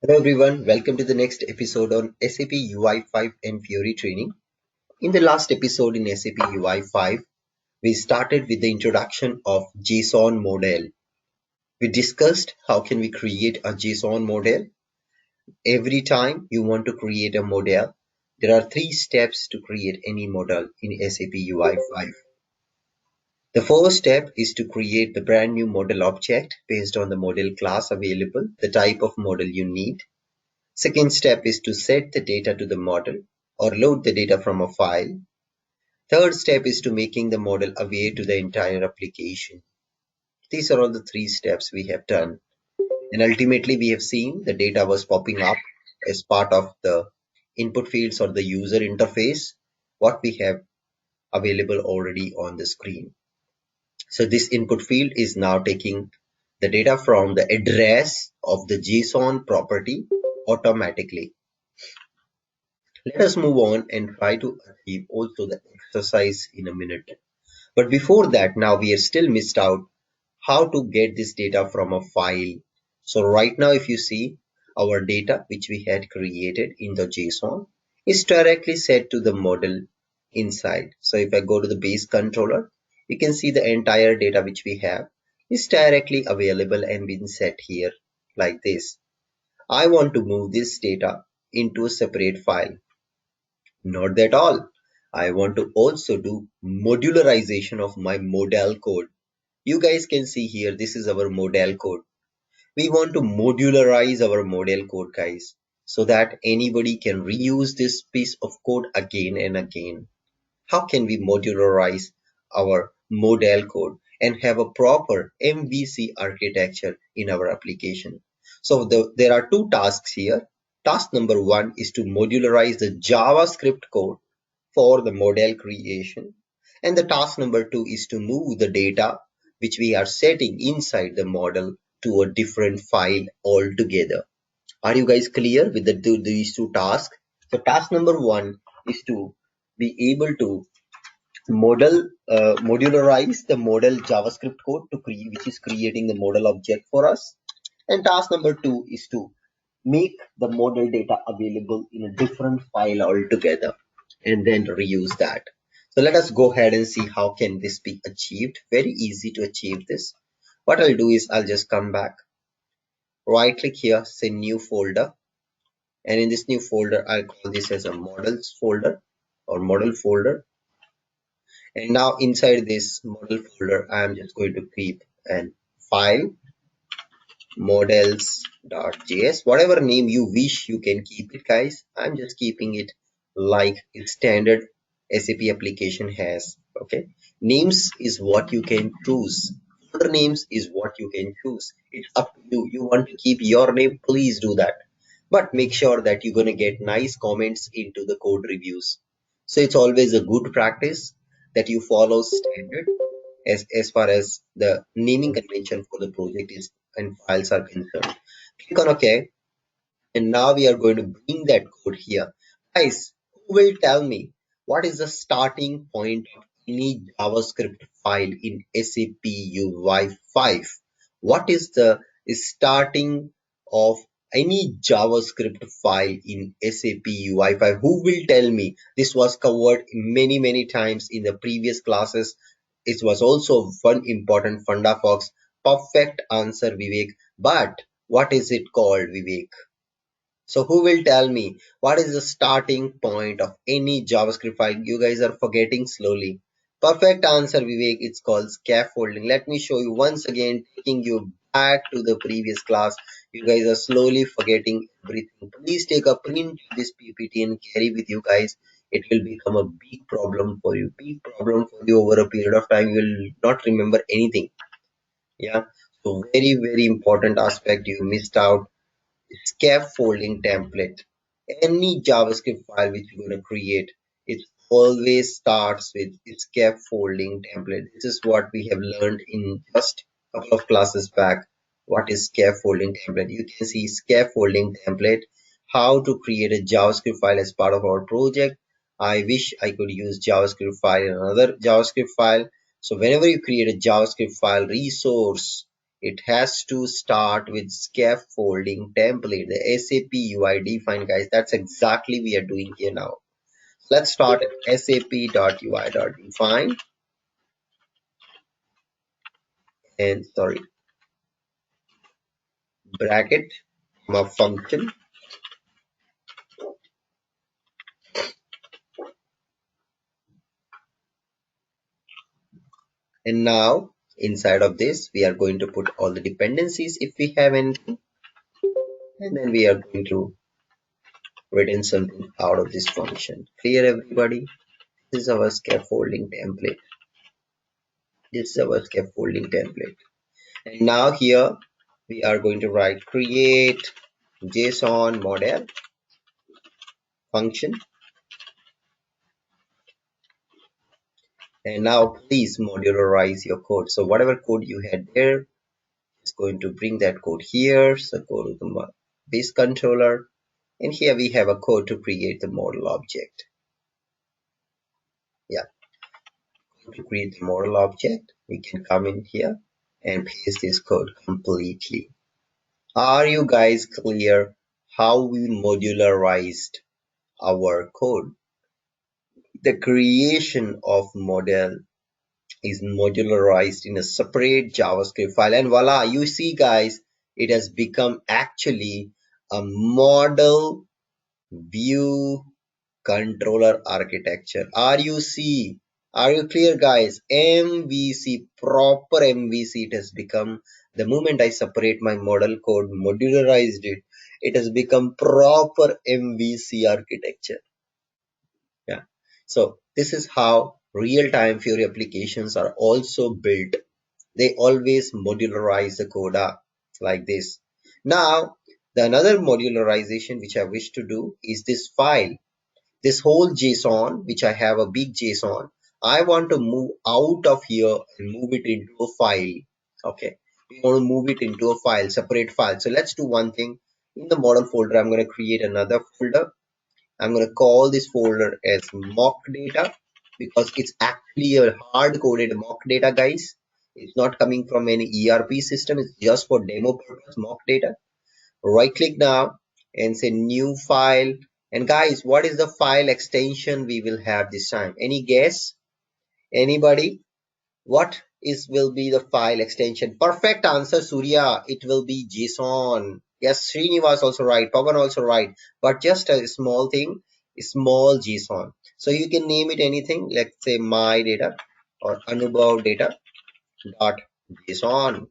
Hello everyone, welcome to the next episode on SAP UI5 and Fiori training. In the last episode in SAP UI5, we started with the introduction of JSON model. We discussed how can we create a JSON model. Every time you want to create a model, there are three steps to create any model in SAP UI5. The first step is to create the brand new model object based on the model class available, the type of model you need. Second step is to set the data to the model or load the data from a file. Third step is to making the model aware to the entire application. These are all the three steps we have done. And ultimately we have seen the data was popping up as part of the input fields or the user interface, what we have available already on the screen. So this input field is now taking the data from the address of the JSON property automatically. Let us move on and try to achieve also the exercise in a minute. But before that, now we are still missed out how to get this data from a file. So right now, if you see our data, which we had created in the JSON, is directly set to the model inside. So if I go to the base controller, you can see the entire data which we have is directly available and been set here like this. I want to move this data into a separate file. Not that all. I want to also do modularization of my model code. You guys can see here, this is our model code. We want to modularize our model code, guys, so that anybody can reuse this piece of code again and again. How can we modularize our model code and have a proper MVC architecture in our application? So there are two tasks here. Task number one is to modularize the JavaScript code for the model creation. And the task number two is to move the data which we are setting inside the model to a different file altogether. Are you guys clear with these two tasks? So task number one is to be able to modularize the model JavaScript code to create, which is creating the model object for us. And task number two is to make the model data available in a different file altogether and then reuse that. So let us go ahead and see how can this be achieved. Very easy to achieve this. What I'll do is I'll just come back, right click here, say new folder. And in this new folder, I'll call this as a models folder or model folder. And now inside this model folder, I am just going to keep an file models.js. Whatever name you wish, you can keep it, guys. I'm just keeping it like its standard SAP application has. Okay. Names is what you can choose. Folder names is what you can choose. It's up to you. You want to keep your name, please do that. But make sure that you're going to get nice comments into the code reviews. So it's always a good practice that you follow standard as far as the naming convention for the project is and files are concerned. Click on OK, and now we are going to bring that code here. Guys, who will tell me what is the starting point of any JavaScript file in SAP UI5? What is the starting of any JavaScript file in SAP UI5? Who will tell me? This was covered many times in the previous classes. It was also one important funda fox. Perfect answer, Vivek. But what is it called, Vivek? So who will tell me what is the starting point of any JavaScript file? You guys are forgetting slowly. Perfect answer, Vivek. It's called scaffolding. Let me show you once again, taking you back to the previous class. You guys are slowly forgetting everything. Please take a print of this PPT and carry with you guys. It will become a big problem for you. Big problem for you over a period of time. You will not remember anything. Yeah. So very important aspect you missed out. Scaffolding template. Any JavaScript file which you're going to create, it always starts with scaffolding template. This is what we have learned in just a couple of classes back. What is scaffolding template? You can see scaffolding template, how to create a JavaScript file as part of our project. I wish I could use JavaScript file and another JavaScript file. So whenever you create a JavaScript file resource, it has to start with scaffolding template, the SAP UI define, guys. That's exactly we are doing here now. Let's start at sap.ui.define and sorry, bracket my function. And now inside of this, we are going to put all the dependencies if we have anything. And then we are going to return something out of this function. Clear, everybody? This is our scaffolding template. This is our scaffolding template. And now here we are going to write create JSON model function. And now please modularize your code. So whatever code you had there, it's going to bring that code here. So go to the base controller. And here we have a code to create the model object. Yeah, to create the model object, we can come in here and paste this code completely. Are you guys clear how we modularized our code? The creation of model is modularized in a separate JavaScript file, and voila, you see guys, it has become actually a model view controller architecture. Are you clear, guys? MVC, proper MVC it has become. The moment I separate my model code, modularized it, it has become proper MVC architecture. Yeah. So this is how real-time Fiori applications are also built. They always modularize the code up like this. Now, the another modularization which I wish to do is this file. This whole JSON, which I have a big JSON, I want to move out of here and move it into a file. Okay. We want to move it into a file, separate file. So let's do one thing. In the model folder, I'm going to create another folder. I'm going to call this folder as mock data because it's actually a hard coded mock data, guys. It's not coming from any ERP system. It's just for demo purpose mock data. Right click now and say new file. And guys, what is the file extension we will have this time? Any guess? Anybody? What is will be the file extension? Perfect answer, Surya. It will be JSON. Yes, Srinivas also right. Pavan also right. But just a small thing, small JSON. So you can name it anything. Let's say my data or Anubhav data dot JSON.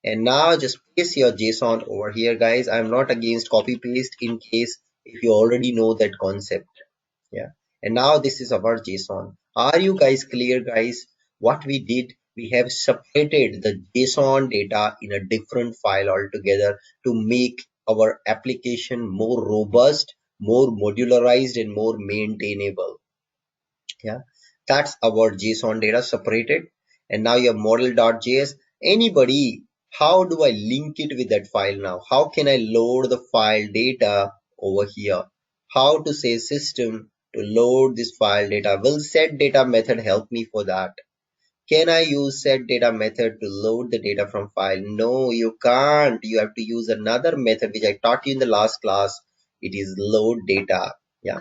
And now just paste your JSON over here, guys. I'm not against copy paste in case if you already know that concept. Yeah. And now this is our JSON. Are you guys clear, guys? What we did, we have separated the JSON data in a different file altogether to make our application more robust, more modularized, and more maintainable. Yeah, that's our JSON data separated. And now your model.js. Anybody, how do I link it with that file now? How can I load the file data over here? How to say system to load this file data? Will set data method help me for that? Can I use set data method to load the data from file? No, you can't. You have to use another method which I taught you in the last class. It is load data. Yeah,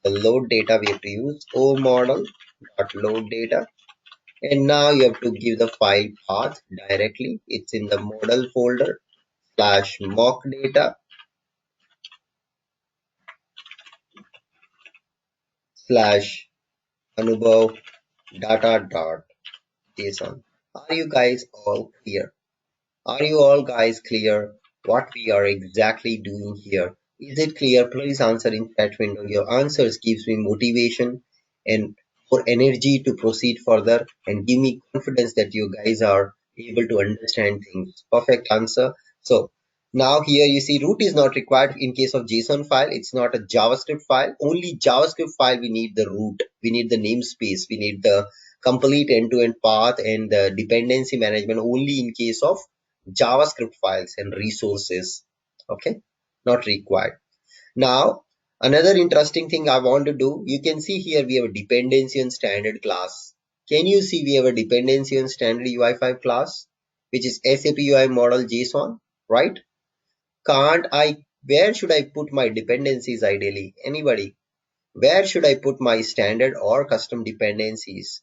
the load data we have to use o model dot load data, and now you have to give the file path directly. It's in the model folder slash mock data slash anubhav data dot json. Are you guys all clear? Are you all guys clear what we are exactly doing here? Is it clear? Please answer in chat window. Your answers gives me motivation and more energy to proceed further and give me confidence that you guys are able to understand things. Perfect answer. So now here you see root is not required in case of JSON file. It's not a JavaScript file. Only JavaScript file we need the root. We need the namespace. We need the complete end-to-end path and the dependency management only in case of JavaScript files and resources. Okay, not required. Now, another interesting thing I want to do, you can see here we have a dependency on standard class. Can you see we have a dependency on standard UI5 class? which is SAP UI model JSON, right? Where should I put my dependencies ideally? Anybody? Where should I put my standard or custom dependencies?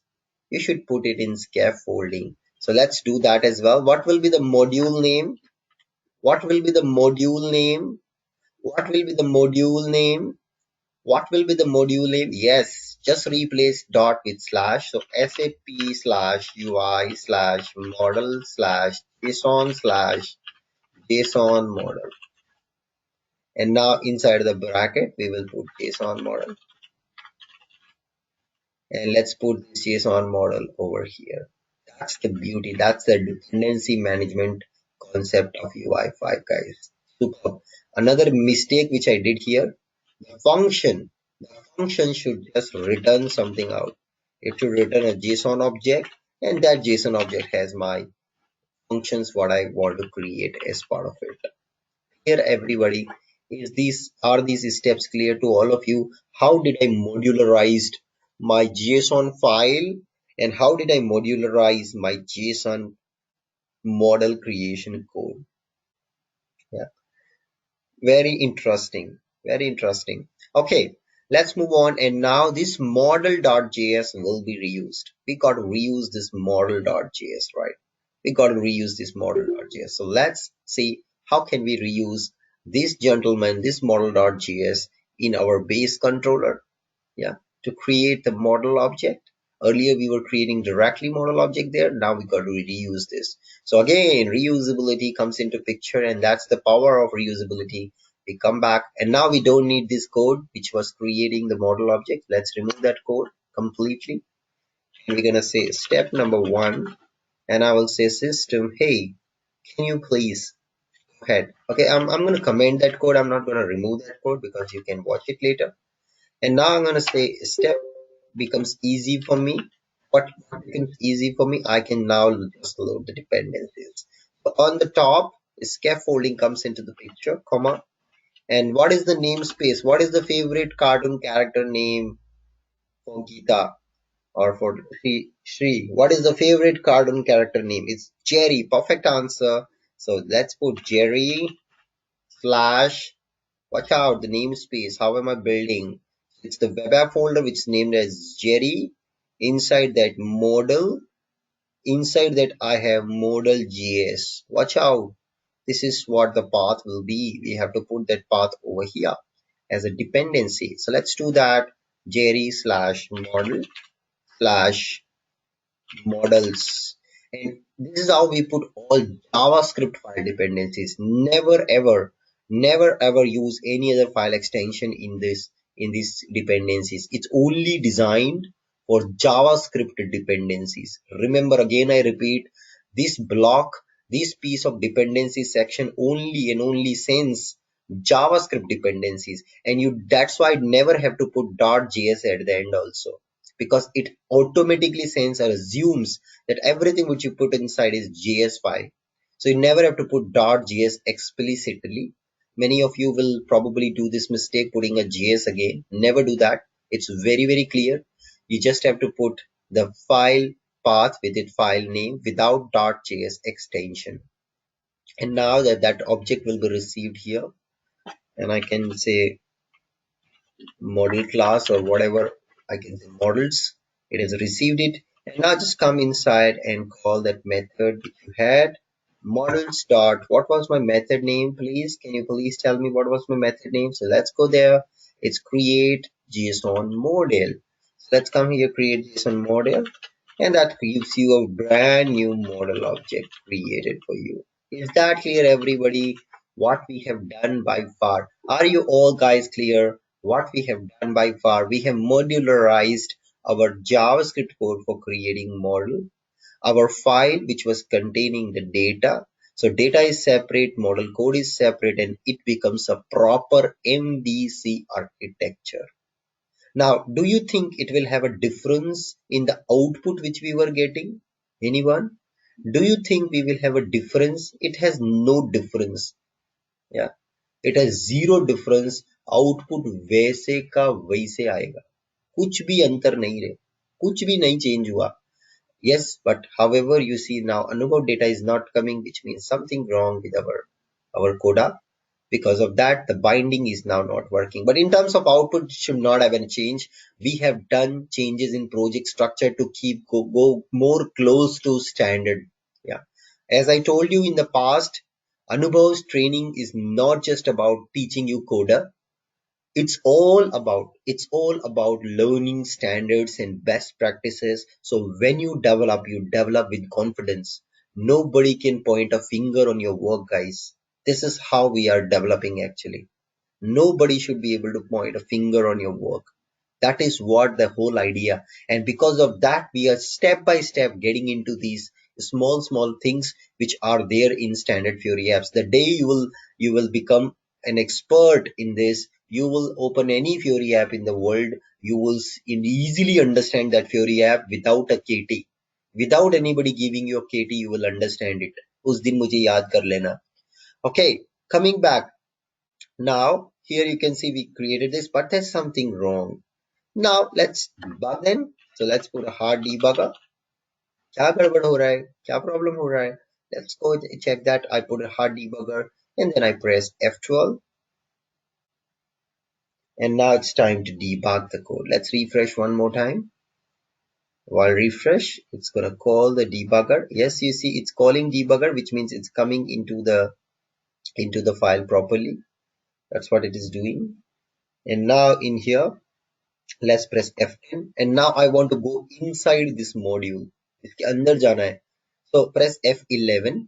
You should put it in scaffolding. So let's do that as well. What will be the module name? What will be the module name? What will be the module name? What will be the module name? Yes, just replace dot with slash. So SAP slash UI slash model slash JSON model. And now inside the bracket, we will put JSON model. And let's put this JSON model over here. That's the beauty. That's the dependency management concept of UI5, guys. Superb. Another mistake which I did here, the function should just return something out. It should return a JSON object, and that JSON object has my functions what I want to create as part of it. Here, everybody, are these steps clear to all of you? How did I modularized my JSON file, and how did I modularize my JSON model creation code? Yeah, very interesting. Very interesting. Okay, let's move on. And now this model.js will be reused. We got to reuse this model.js, right? We got to reuse this model.js. So let's see how can we reuse this gentleman, this model.js in our base controller. Yeah, to create the model object. Earlier we were creating directly model object there. Now we got to reuse this. So again, reusability comes into picture, and that's the power of reusability. We come back, and now we don't need this code which was creating the model object. Let's remove that code completely. And we're gonna say step number 1, and I will say system, hey, can you please go ahead. Okay, I'm gonna comment that code. I'm not gonna remove that code because you can watch it later. And now I'm gonna say step becomes easy for me. What becomes easy for me? I can now just load the dependencies. So on the top, scaffolding comes into the picture, comma. And what is the namespace? What is the favorite cartoon character name for Geeta or for Shri? What is the favorite cartoon character name? It's Jerry. Perfect answer. So let's put Jerry slash, watch out, the namespace. How am I building? It's the web app folder which is named as Jerry. Inside that model, inside that I have model.js. Watch out. This is what the path will be. We have to put that path over here as a dependency. So let's do that. Jerry slash model slash models. And this is how we put all JavaScript file dependencies. Never ever use any other file extension in these dependencies. It's only designed for JavaScript dependencies. Remember, again I repeat, this block, this piece of dependency section only and only sends JavaScript dependencies, and that's why I never have to put .js at the end also, because it automatically sends or assumes that everything which you put inside is JS file. So you never have to put .js explicitly. Many of you will probably do this mistake putting a JS again. Never do that. It's very clear. You just have to put the file path with its file name without .js extension. And now that object will be received here, and I can say model class or whatever, I can say models. It has received it, and now just come inside and call that method which you had, models dot, what was my method name, please? Can you please tell me what was my method name? So let's go there. It's create JSON model. So let's come here, create JSON model, and that gives you a brand new model object created for you. Is that clear, everybody? What we have done by far? Are you all guys clear? What we have done by far? We have modularized our JavaScript code for creating model, our file which was containing the data. So data is separate, model code is separate, and it becomes a proper MVC architecture. Now, do you think it will have a difference in the output which we were getting? Anyone? Do you think we will have a difference? It has no difference. Yeah, it has zero difference. Output वैसे का वैसे आएगा, कुछ भी अंतर नहीं रहे, कुछ भी नहीं चेंज हुआ. Yes, but however, you see now Anubhav data is not coming, which means something wrong with our coda. Because of that, the binding is now not working. But in terms of output, it should not have any change. We have done changes in project structure to keep go more close to standard. Yeah. As I told you in the past, Anubhav's training is not just about teaching you coda. It's all about learning standards and best practices. So when you develop with confidence. Nobody can point a finger on your work, guys. This is how we are developing actually. Nobody should be able to point a finger on your work. That is what the whole idea. And because of that, we are step by step getting into these small things which are there in standard Fury apps. The day you will become an expert in this, you will open any Fury app in the world, you will easily understand that Fury app without a KT. Without anybody giving you a KT, you will understand it. उस दिन मुझे याद कर लेना. Okay, coming back. Now, here you can see we created this, but there's something wrong. Now, let's debug then. So let's put a hard debugger. क्या गड़बड़ हो रहा है? क्या problem हो रहा है? Let's go check that. I put a hard debugger and then I press F12. And now it's time to debug the code. Let's refresh one more time. While refresh, it's going to call the debugger. Yes, you see it's calling debugger, which means it's coming into the file properly. That's what it is doing. And now in here, let's press F10 and now I want to go inside this module. इसके अंदर जाना है. So press F11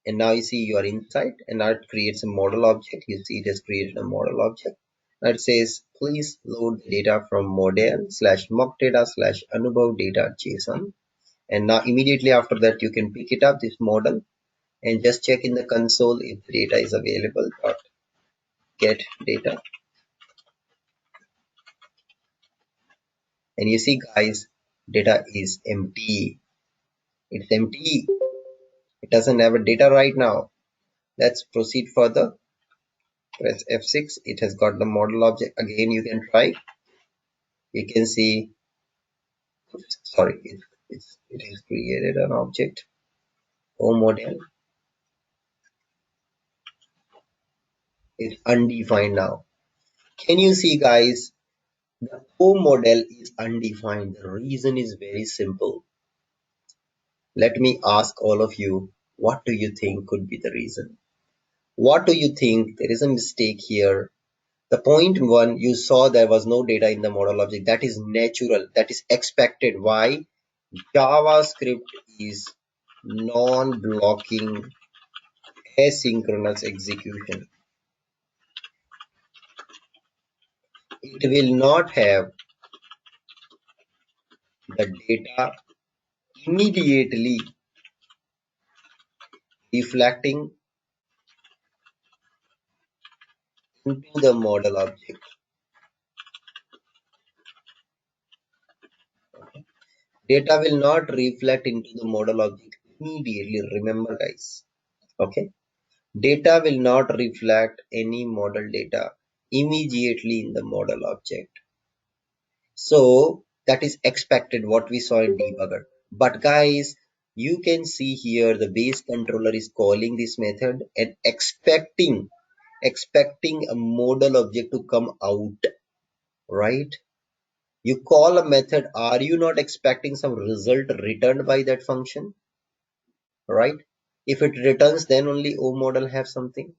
and now you see you are inside and now it creates a model object. You see it has created a model object. Now it says please load the data from model slash mock data slash anubhav data JSON. And now immediately after that you can pick it up, this model, and just check in the console if the data is available. Get data. And you see guys, data is empty. It's empty. It doesn't have a data right now. Let's proceed further. Press F6. It has got the model object. Again, you can try. You can see, sorry, it has created an object. O model is undefined now. Can you see, guys? The O model is undefined. The reason is very simple. Let me ask all of you, what do you think could be the reason? What do you think? There is a mistake here. The point one, you saw there was no data in the model object. That is natural. That is expected. Why? JavaScript is non-blocking asynchronous execution. It will not have the data immediately reflecting into the model object. Data will not reflect into the model object immediately. Remember, guys. Okay. Data will not reflect any model data immediately in the model object. So that is expected, what we saw in debugger. But guys, you can see here the base controller is calling this method and expecting a model object to come out, right? You call a method, are you not expecting some result returned by that function, right? If it returns, then only O model have something.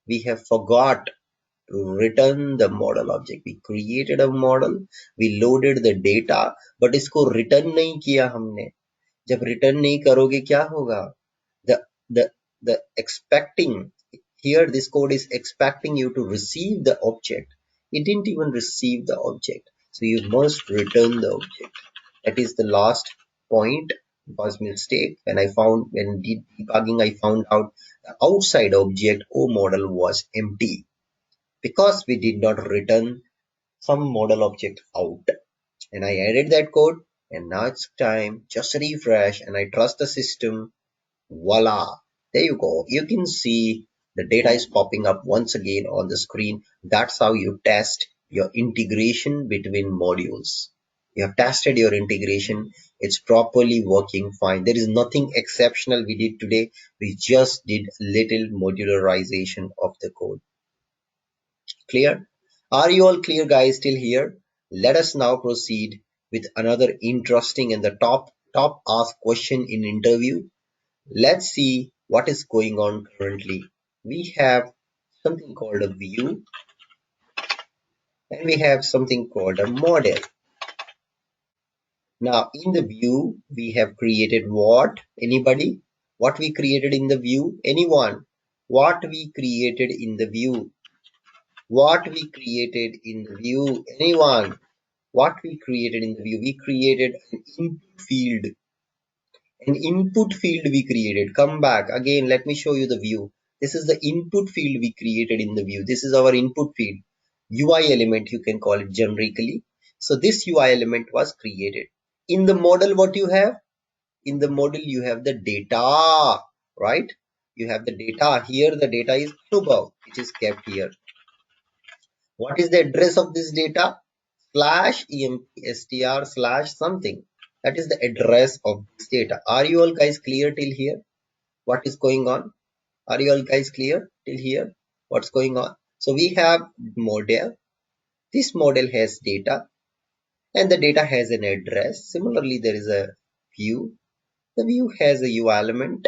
We have forgot to return the model object. We created a model, we loaded the data, but इसको return नहीं किया हमने. जब return नहीं करोगे क्या होगा? The the the expecting here, this code is expecting you to receive the object. It didn't even receive the object, so you must return the object. That is the last point. Was mistake when debugging I found out the outside object O model was empty because we did not return some model object out. And I added that code and now it's time. Just refresh and I trust the system. Voila. There you go. You can see the data is popping up once again on the screen. That's how you test your integration between modules. You have tested your integration. It's properly working fine. There is nothing exceptional we did today. We just did little modularization of the code. Clear? Are you all clear, guys, till here? Let us now proceed with another interesting and the top asked question in interview. Let's see what is going on currently. We have something called a view and we have something called a model. Now in the view, we have created what? Anybody? What we created in the view? Anyone? What we created in the view? What we created in the view? Anyone? What we created in the view? We created an input field. An input field we created. Come back again. Let me show you the view. This is the input field we created in the view. This is our input field. UI element, you can call it generically. So this UI element was created. In the model, what you have? In the model, you have the data, right? You have the data. Here, the data is Anubhav, which is kept here. What is the address of this data? Slash empstr slash something. That is the address of this data. Are you all guys clear till here? What is going on? Are you all guys clear till here? What's going on? So we have model. This model has data and the data has an address. Similarly, there is a view. The view has a UI element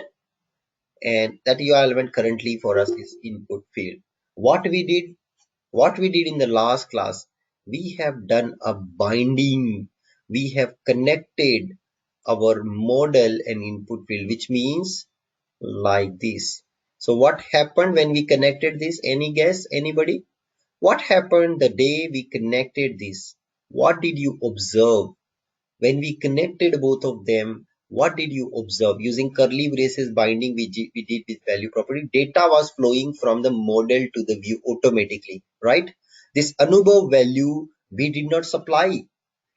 and that UI element currently for us is input field. What we did? What we did in the last class, we have done a binding. We have connected our model and input field, which means like this. So what happened when we connected this? Any guess? Anybody? What happened the day we connected this? What did you observe? When we connected both of them, what did you observe? Using curly braces binding we did with value property. Data was flowing from the model to the view automatically, right? This Anubhav value we did not supply.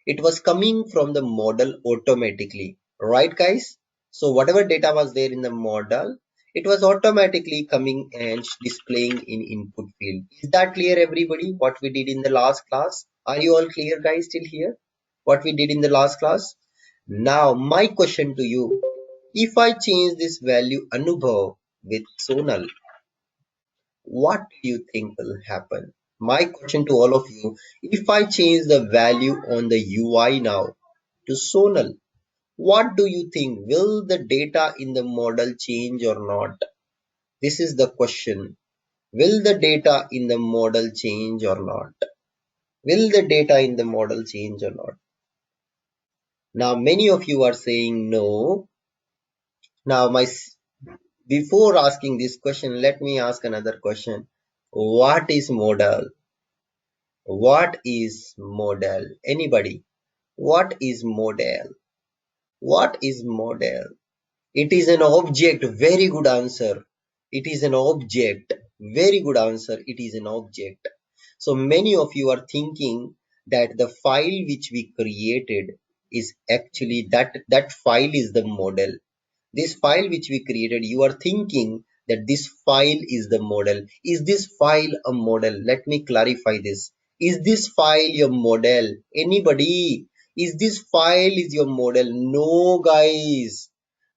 It was coming from the model automatically, right guys? So whatever data was there in the model, it was automatically coming and displaying in input field. Is that clear everybody? What we did in the last class? Are you all clear guys till here? What we did in the last class? Now my question to you, if I change this value Anubhav with Sonal, what do you think will happen? My question to all of you, if I change the value on the UI now to Sonal, what do you think? Will the data in the model change or not? This is the question. Will the data in the model change or not? Will the data in the model change or not? Now, many of you are saying no. Now, before asking this question, let me ask another question. What is model? What is model? Anybody? What is model? What is model? It is an object. Very good answer. It is an object. Very good answer. It is an object. So many of you are thinking that the file which we created is actually that file is the model. This file which we created, you are thinking that this file is the model. Is this file a model? Let me clarify this. Is this file your model? Anybody? Is this file is your model? No, guys.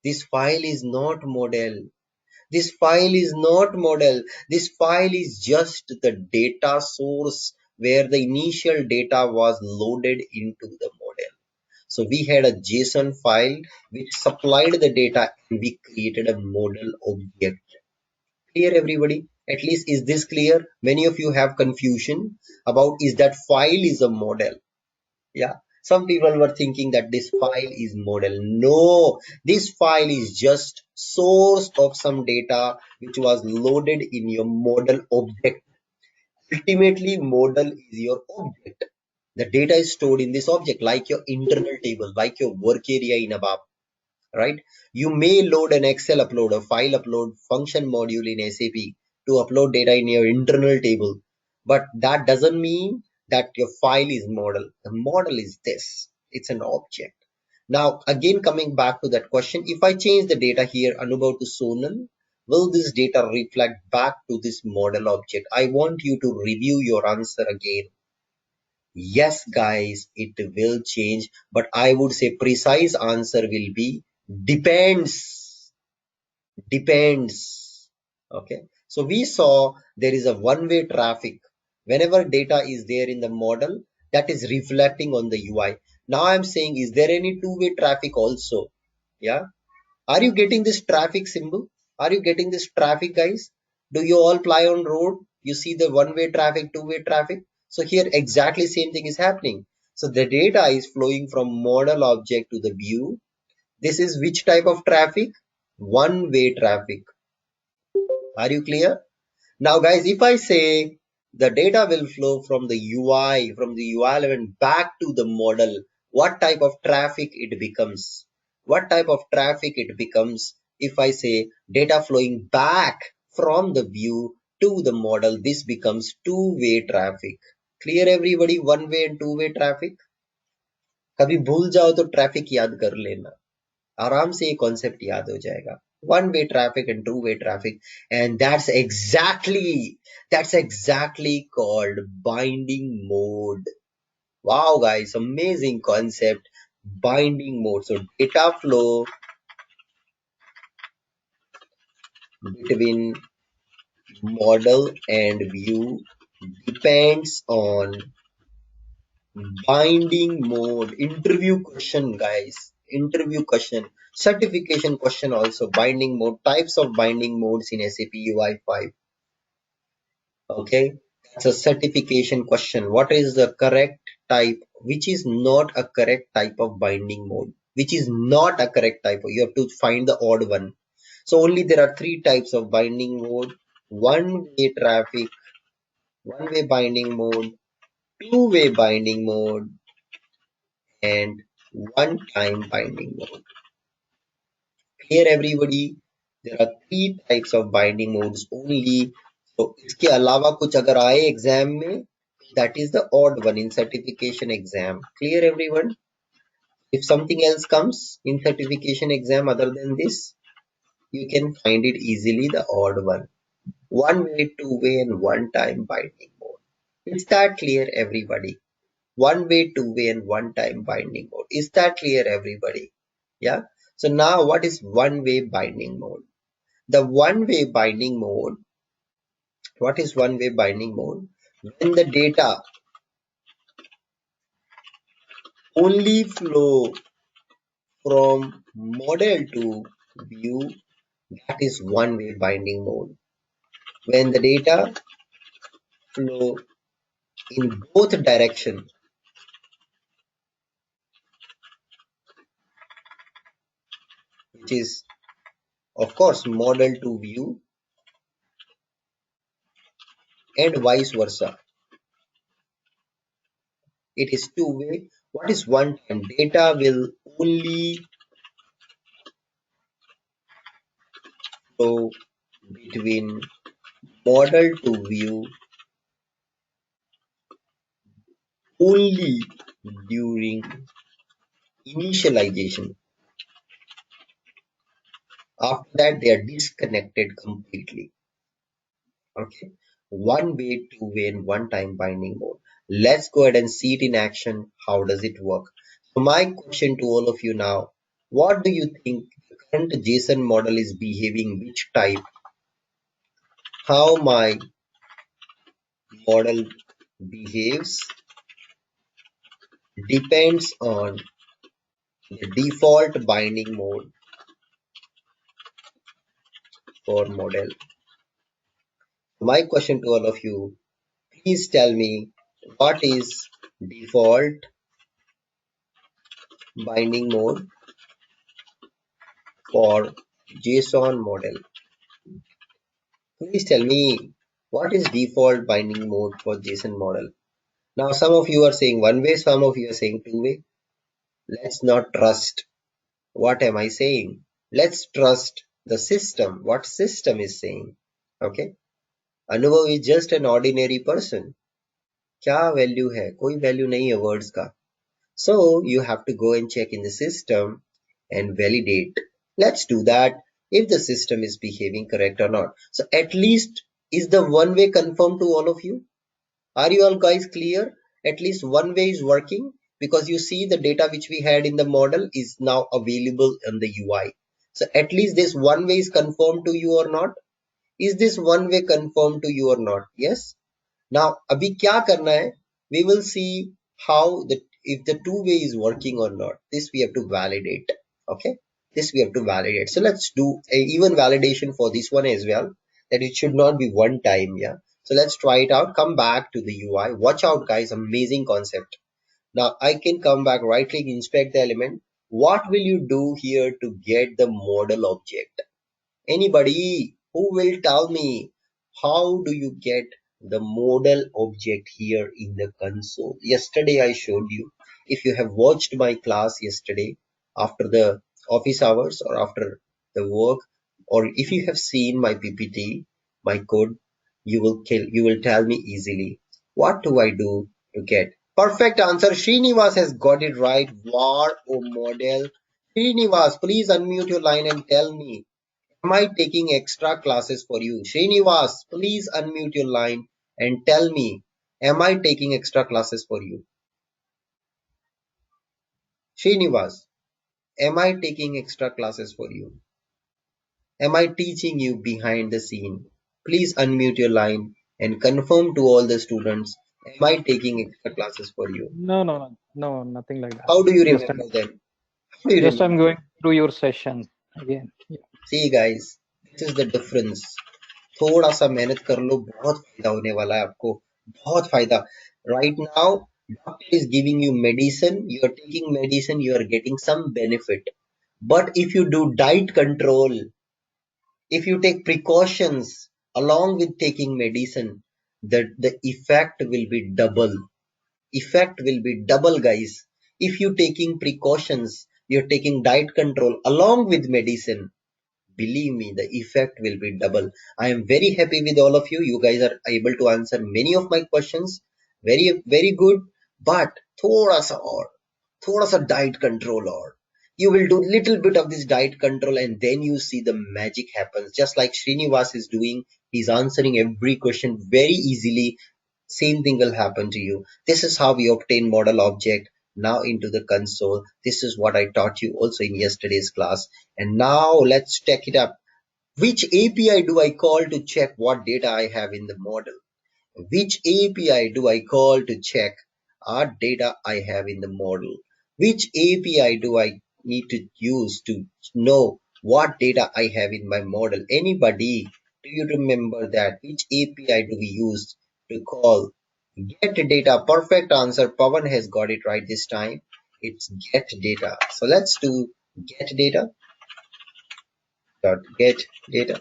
This file is not model. This file is not model. This file is just the data source where the initial data was loaded into the model. So we had a JSON file which supplied the data and we created a model object. Clear everybody? At least is this clear? Many of you have confusion about is that file is a model. Yeah. Some people were thinking that this file is model. No, this file is just source of some data which was loaded in your model object. Ultimately, model is your object. The data is stored in this object like your internal table, like your work area in ABAP, right? You may load an Excel upload, a file upload function module in SAP to upload data in your internal table. But that doesn't mean that your file is model. The model is this. It's an object. Now, again, coming back to that question, if I change the data here, Anubhav to Sonal, will this data reflect back to this model object? I want you to review your answer again. Yes, guys, it will change, but I would say precise answer will be depends. Depends. Okay. So we saw there is a one-way traffic. Whenever data is there in the model, that is reflecting on the UI. Now I'm saying, is there any two-way traffic also? Yeah. Are you getting this traffic symbol? Are you getting this traffic, guys? Do you all ply on road? You see the one-way traffic, two-way traffic. So here exactly same thing is happening. So the data is flowing from model object to the view. This is which type of traffic? One-way traffic. Are you clear? Now, guys, if I say the data will flow from the UI, from the UI element back to the model, what type of traffic it becomes? What type of traffic it becomes if I say data flowing back from the view to the model? This becomes two-way traffic. Clear everybody? One-way and two-way traffic. कभी भूल जाओ तो traffic याद कर लेना. आराम से ये कॉन्सेप्ट याद हो जाएगा. One way traffic and two way traffic, and that's exactly called binding mode. Wow, guys, amazing concept. Binding mode. So data flow between model and view depends on binding mode. Interview question, guys. Interview question. Certification question also. Binding mode. Types of binding modes in SAP UI5. Okay. It's a certification question. What is the correct type? Which is not a correct type of binding mode? Which is not a correct type? You have to find the odd one. So only there are three types of binding mode. One-way traffic, one-way binding mode, two-way binding mode, and one-time binding mode. Here everybody, there are three types of binding modes only. So इसके अलावा कुछ अगर आए exam में, that is the odd one in certification exam. Clear everyone? If something else comes in certification exam other than this, you can find it easily the odd one. One way, two way, and one time binding mode. Is that clear everybody? One way, two way, and one time binding mode. Is that clear everybody? Yeah. So now what is one way binding mode? The one way binding mode, what is one way binding mode? When the data only flow from model to view, that is one way binding mode. When the data flow in both direction, which is of course model to view and vice versa, it is two way. What is one time? Data will only flow between model to view only during initialization. After that, they are disconnected completely. Okay. One way, two way, and one time binding mode. Let's go ahead and see it in action. How does it work? So my question to all of you now, what do you think the current JSON model is behaving? Which type? How my model behaves depends on the default binding mode for model. My question to all of you, please tell me what is default binding mode for JSON model. Please tell me what is default binding mode for JSON model. Now some of you are saying one way, some of you are saying two way. Let's not trust. What am I saying? Let's trust the system. What system is saying. Okay. अनुभव is just an ordinary person. क्या value है? कोई value नहीं है words का. So you have to go and check in the system and validate. Let's do that if the system is behaving correct or not. So at least is the one way confirmed to all of you? Are you all guys clear? At least one way is working, because you see the data which we had in the model is now available in the UI. So at least this one way is confirmed to you or not? Is this one way confirmed to you or not? Yes. Now अभी क्या करना है? We will see how the if the two way is working or not. This we have to validate. Okay. This we have to validate. So let's do a even validation for this one as well. That it should not be one time. Yeah. So let's try it out. Come back to the UI. Watch out, guys. Amazing concept. Now I can come back, right click, inspect the element. What will you do here to get the model object? Anybody who will tell me how do you get the model object here in the console? Yesterday I showed you. If you have watched my class yesterday after the office hours or after the work, or if you have seen my PPT, my code, you will tell me easily. What do I do to get? Perfect answer. Srinivas has got it right. War or model. Srinivas, please unmute your line and tell me, am I taking extra classes for you? Srinivas, please unmute your line and tell me, am I taking extra classes for you? Srinivas, am I taking extra classes for you? Am I teaching you behind the scene? Please unmute your line and confirm to all the students, am I taking extra classes for you? No, no, no, no, nothing like that. How do you Just remember them? How do you just I'm remember going them? through your session again. Yeah. See guys, this is the difference. थोड़ा सा मेहनत कर लो, बहुत फायदा होने वाला है आपको, बहुत फायदा. Right now doctor is giving you medicine, you are taking medicine, you are getting some benefit. But if you do diet control, if you take precautions along with taking medicine, the effect will be double. Effect will be double, guys. If you taking precautions, you're taking diet control along with medicine, believe me, the effect will be double. I am very happy with all of you. You guys are able to answer many of my questions. Very, very good. But thoda sa और थोड़ा सा diet control और you will do little bit of this diet control and then you see the magic happens, just like Srinivas is doing. He's answering every question very easily. Same thing will happen to you. This is how we obtain model object now into the console. This is what I taught you also in yesterday's class. And now let's check it up. Which API do I call to check what data I have in the model? Which API do I call to check what data I have in the model? Which API do I need to use to know what data I have in my model? Anybody? Do you remember that? Which API do we use to call get data? Perfect answer. Pawan has got it right this time. It's get data. So let's do get data. Dot get data.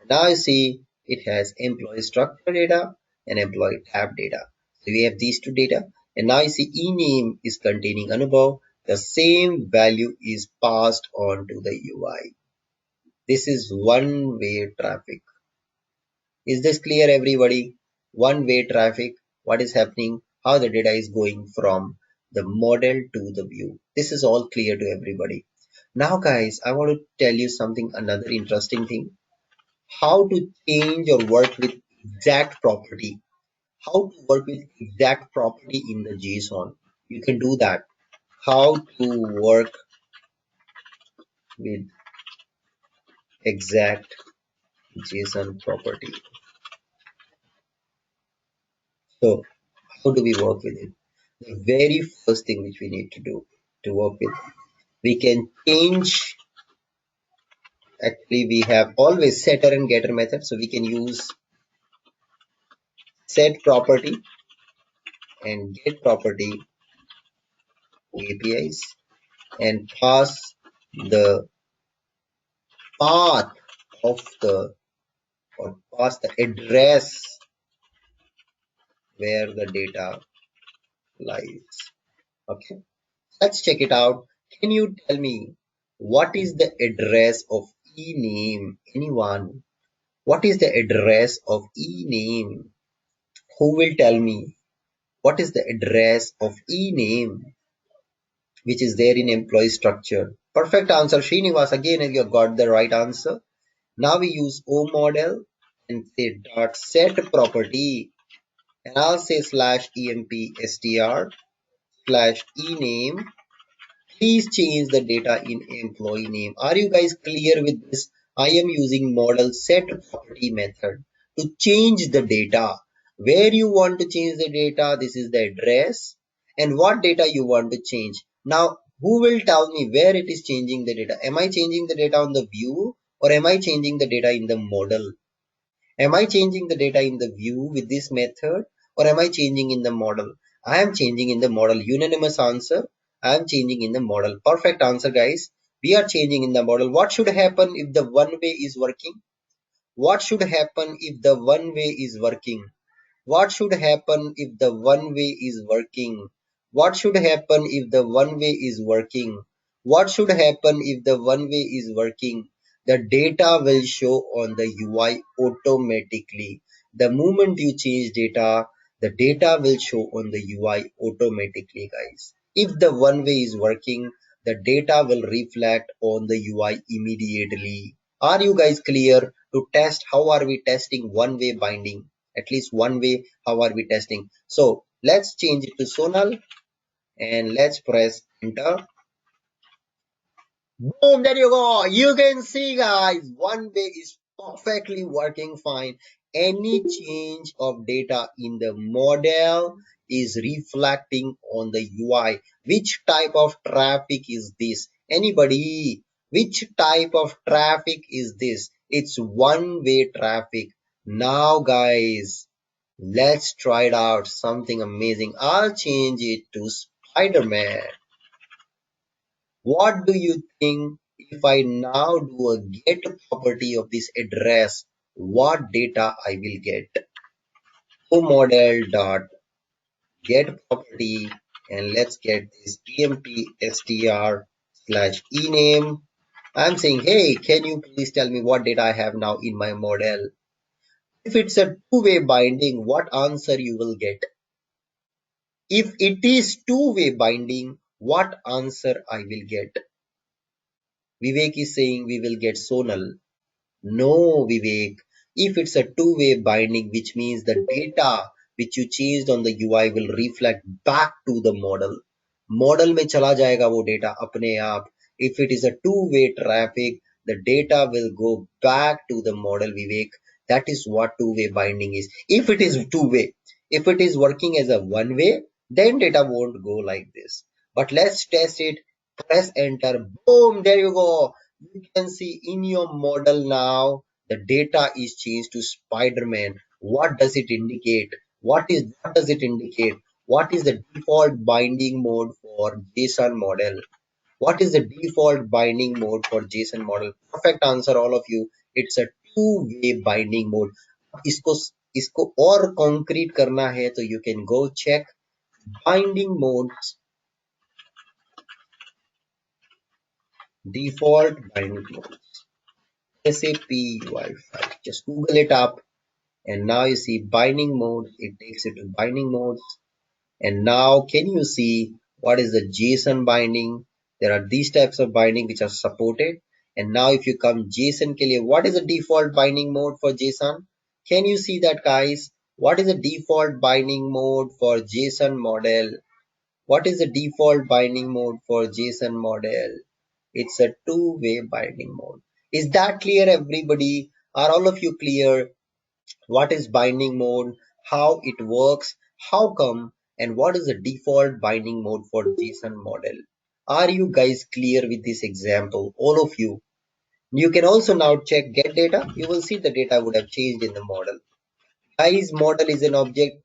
Now you see it has employee structure data and employee tab data. So we have these two data. And now you see ename is containing Anubhav. The same value is passed on to the UI. This is one-way traffic. Is this clear, everybody? One-way traffic. What is happening? How the data is going from the model to the view. This is all clear to everybody. Now, guys, I want to tell you something, another interesting thing. How to change or work with exact property. How to work with exact property in the JSON. You can do that. How to work with exact JSON property. So how do we work with it? The very first thing which we need to do to work with, we can change. Actually, we have always setter and getter method. So we can use set property and get property APIs and pass the path of the or pass the address where the data lies. Okay, let's check it out. Can you tell me what is the address of ename? Anyone? What is the address of ename? Who will tell me what is the address of ename which is there in employee structure? Perfect answer, Srinivas. Again, you got the right answer. Now we use O model and say dot set property and I'll say /empstr /ename. Please change the data in employee name. Are you guys clear with this? I am using model set property method to change the data. Where you want to change the data, this is the address, and what data you want to change. Now, who will tell me where it is changing the data? Am I changing the data on the view, or am I changing the data in the model? Am I changing the data in the view with this method, or am I changing in the model? I am changing in the model. Unanimous answer. I am changing in the model. Perfect answer, guys. We are changing in the model. What should happen if the one way is working? What should happen if the one way is working? What should happen if the one way is working? What should happen if the one way is working? What should happen if the one way is working? The data will show on the UI automatically. The moment you change data, the data will show on the UI automatically, guys. If the one way is working, the data will reflect on the UI immediately. Are you guys clear to test? How are we testing one way binding? At least one way, how are we testing? So let's change it to Sonal and let's press enter. Boom, there you go. You can see, guys, one way is perfectly working fine. Any change of data in the model is reflecting on the UI. Which type of traffic is this? Anybody? Which type of traffic is this? It's one-way traffic. Now, guys, let's try it out. Something amazing. I'll change it to Spider-Man. What do you think if I now do a get property of this address? What data I will get? So model dot get property, and let's get this empstr /ename. I'm saying, hey, can you please tell me what data I have now in my model? If it's a two-way binding, what answer you will get? If it is two-way binding, what answer I will get? Vivek is saying we will get Sonal. No, Vivek. If it's a two-way binding, which means the data which you changed on the UI will reflect back to the model. Model में चला जाएगा वो data अपने आप. If it is a two-way traffic, the data will go back to the model, Vivek. That is what two-way binding is. If it is two-way, if it is working as a one-way, then data won't go like this. But let's test it. Press enter. Boom, there you go. You can see in your model now the data is changed to Spider-Man. What does it indicate? What does it indicate? What is the default binding mode for JSON model? What is the default binding mode for JSON model? Perfect answer, all of you. It's a two-way binding mode. इसको इसको और concrete करना है तो you can go check binding modes, default binding mode. SAP UI5. Just Google it up, and now you see binding mode. It takes you to binding modes. And now can you see what is the JSON binding? There are these types of binding which are supported. And now if you come JSON ke liye, what is the default binding mode for JSON? Can you see that, guys? What is the default binding mode for JSON model? What is the default binding mode for JSON model? It's a two-way binding mode. Is that clear, everybody? Are all of you clear? What is binding mode, how it works, how come, and what is the default binding mode for JSON model? Are you guys clear with this example? All of you. You can also now check get data. You will see the data would have changed in the model. Guys, model is an object.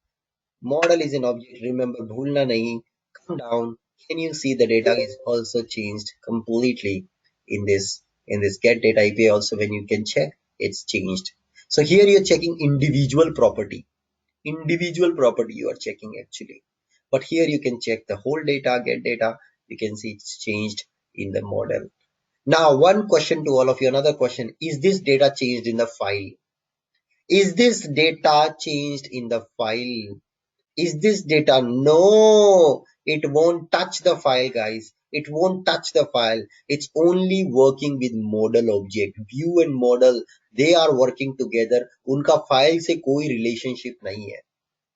Model is an object. Remember, bhulna nahi. Come down. Can you see the data is also changed completely in this get data API also? When you can check, it's changed. So here you're checking individual property you are checking actually, but here you can check the whole data, get data. You can see it's changed in the model. Now one question to all of you, another question: is this data changed in the file? Is this data changed in the file? Is this data? No, it won't touch the file, guys. It won't touch the file. It's only working with model object. View and model, they are working together. उनका file से कोई relationship नहीं है.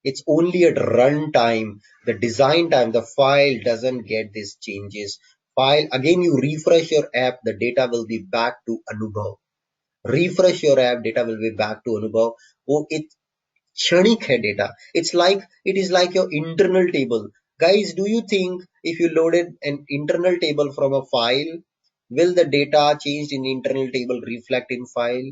It's only at runtime, the design time, the file doesn't get these changes. File, again you refresh your app, the data will be back to Anubhav. Refresh your app, data will be back to Anubhav. Oh, it's क्षणिक hai data. It is like your internal table. Guys, do you think if you loaded an internal table from a file, will the data changed in internal table reflect in file?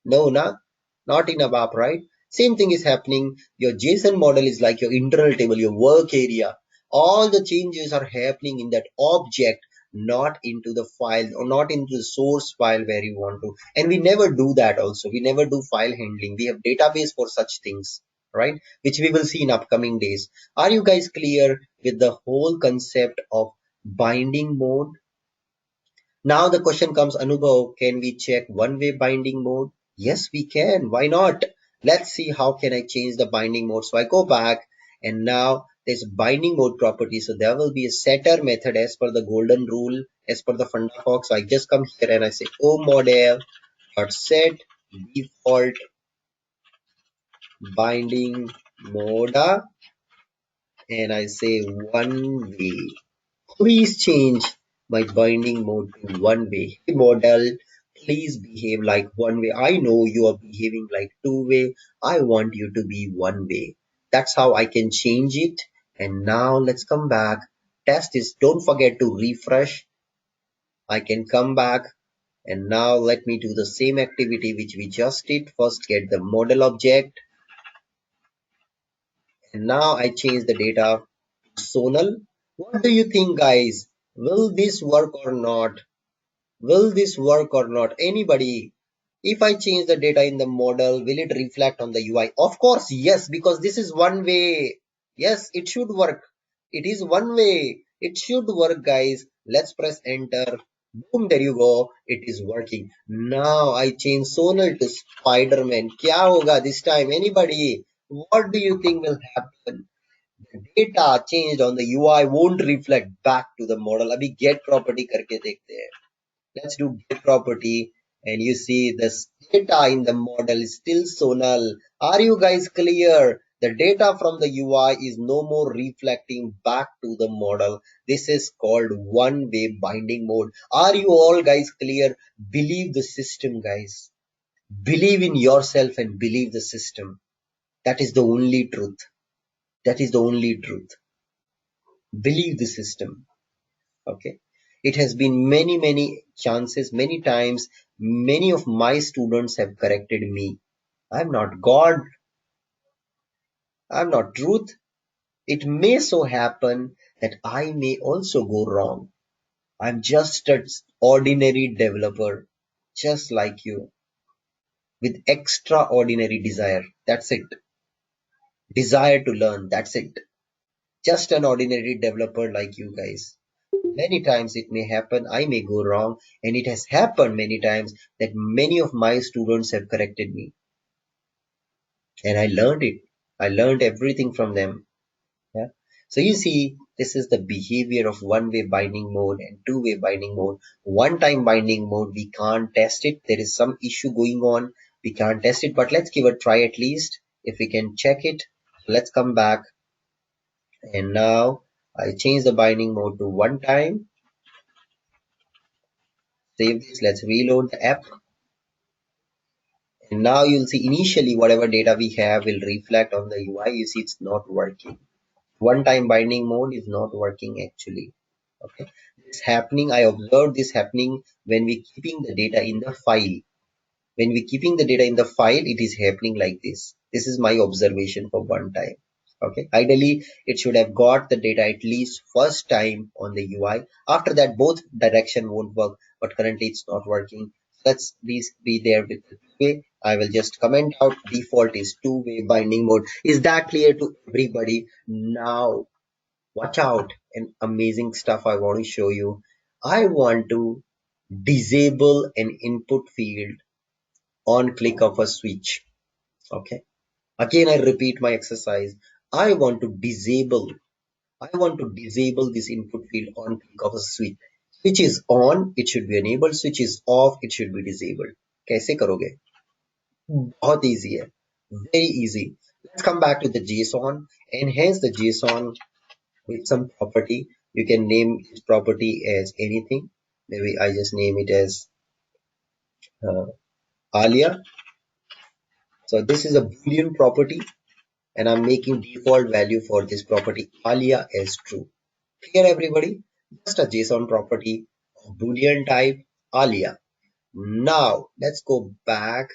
No, not in ABAP, right? Same thing is happening. Your JSON model is like your internal table, your work area. All the changes are happening in that object, not into the file or not into the source file where you want to. And we never do that also. We never do file handling. We have database for such things, right? Which we will see in upcoming days. Are you guys clear with the whole concept of binding mode? Now the question comes, Anubhav, can we check one-way binding mode? Yes, we can. Why not? Let's see how can I change the binding mode. So I go back and now there's binding mode property. So there will be a setter method as per the golden rule, as per the Fundafox. So I just come here and I say, oh model dot set default binding mode and I say one way. Please change my binding mode to one way. Hey model, please behave like one way. I know you are behaving like two way. I want you to be one way. That's how I can change it. And now let's come back. Test this. Don't forget to refresh. I can come back. And now let me do the same activity which we just did. First get the model object. And now I change the data to Sonal. What do you think guys? Will this work or not? Will this work or not? Anybody? If I change the data in the model, will it reflect on the UI? Of course, yes, because this is one way. Yes, it should work. It is one way. It should work, guys. Let's press enter. Boom, there you go. It is working. Now I change Sonal to Spider-Man. Kya hoga this time? Anybody? What do you think will happen? The data changed on the UI won't reflect back to the model. अभी get property करके देखते हैं. Let's do get property and you see this data in the model is still so null. Are you guys clear? The data from the UI is no more reflecting back to the model. This is called one-way binding mode. Are you all guys clear? Believe the system, guys. Believe in yourself and believe the system. That is the only truth. That is the only truth. Believe the system. Okay, it has been many chances, many times many of my students have corrected me. I'm not God, I'm not truth. It may so happen that I may also go wrong. I'm just an ordinary developer, just like you, with extraordinary desire. That's it. Desire to learn. That's it. Just an ordinary developer like you guys. Many times it may happen, I may go wrong, and it has happened many times that many of my students have corrected me, and I learned it. I learned everything from them. Yeah. So you see, this is the behavior of one-way binding mode and two-way binding mode. One-time binding mode, we can't test it. There is some issue going on. We can't test it, but let's give a try at least. If we can check it, let's come back. And now I change the binding mode to one time. Save this. Let's reload the app. And now you'll see initially whatever data we have will reflect on the UI. You see it's not working. One-time binding mode is not working actually. Okay, it's happening. I observed this happening when we keeping the data in the file. When we keeping the data in the file, it is happening like this. This is my observation for one time. Okay, ideally it should have got the data at least first time on the UI. After that, both direction won't work, but currently it's not working. Let's be there with the two-way. I will just comment out default is two-way binding mode. Is that clear to everybody? Now watch out, an amazing stuff I want to show you. I want to disable an input field on click of a switch. Okay, again I repeat my exercise. I want to disable this input field on click of a switch. Switch is on, it should be enabled. Switch is off, it should be disabled. कैसे करोगे? बहुत easy है, very easy. Let's come back to the JSON. Enhance the JSON with some property. You can name this property as anything. Maybe I just name it as uh, Alia. So this is a Boolean property, and I'm making default value for this property Alia as true. Clear, everybody? Just a JSON property of Boolean type Alia. Now let's go back,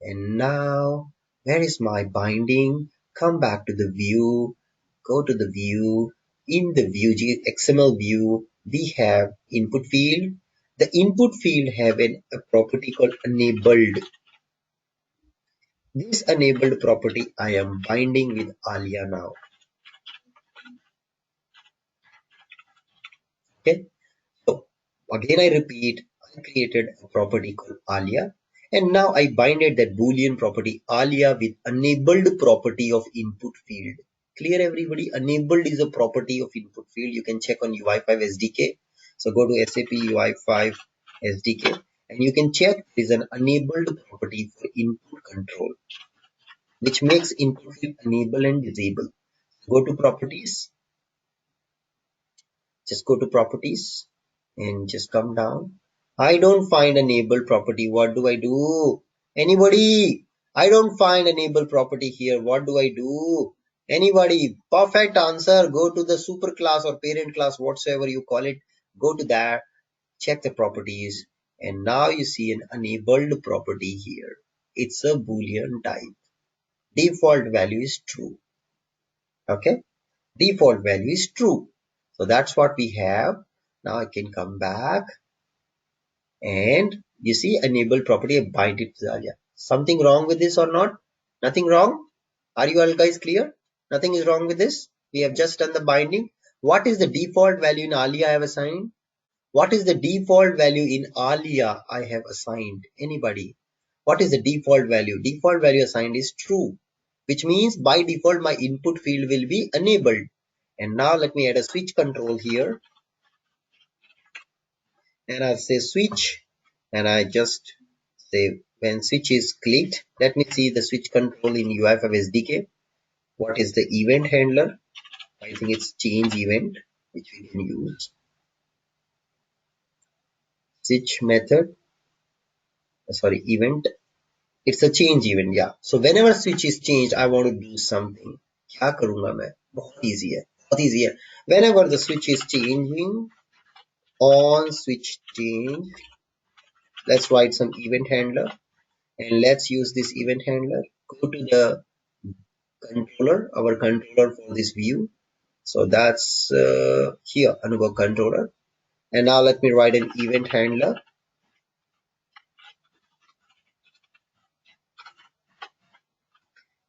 and now where is my binding? Come back to the view, go to the view. In the view, XML view, we have input field. The input field have a property called enabled. This enabled property I am binding with Alia now. Okay. So again I repeat, I created a property called Alia, and now I binded that Boolean property Alia with enabled property of input field. Clear, everybody? Enabled is a property of input field. You can check on UI5 SDK. So go to SAP UI5 SDK and you can check there is an enabled property for input control, which makes input field enable and disable. Go to properties, just go to properties and just come down. I don't find enable property. What do I do? Anybody? I don't find enable property here. What do I do? Anybody? Perfect answer. Go to the super class or parent class, whatsoever you call it. Go to that, check the properties, and now you see an enabled property here. It's a Boolean type. Default value is true. Okay? Default value is true. So that's what we have. Now I can come back and you see enable property, I bind it to Alia. Something wrong with this or not? Nothing wrong? Are you all guys clear? Nothing is wrong with this. We have just done the binding. What is the default value in Alia I have assigned? What is the default value in Alia I have assigned? Anybody? What is the default value? Default value assigned is true, which means by default my input field will be enabled. And now let me add a switch control here, and I'll say switch, and I just say when switch is clicked, let me see the switch control in UI5 SDK. What is the event handler? I think it's change event, which we can use. Switch method, sorry, event. It's a change event, yeah. So whenever switch is changed, I want to do something. क्या करूँगा मैं? बहुत easy है, बहुत easy है. Whenever the switch is changing, on switch change, let's write some event handler, and let's use this event handler. Go to the controller, our controller for this view. So that's here, Anubhav controller. And now let me write an event handler.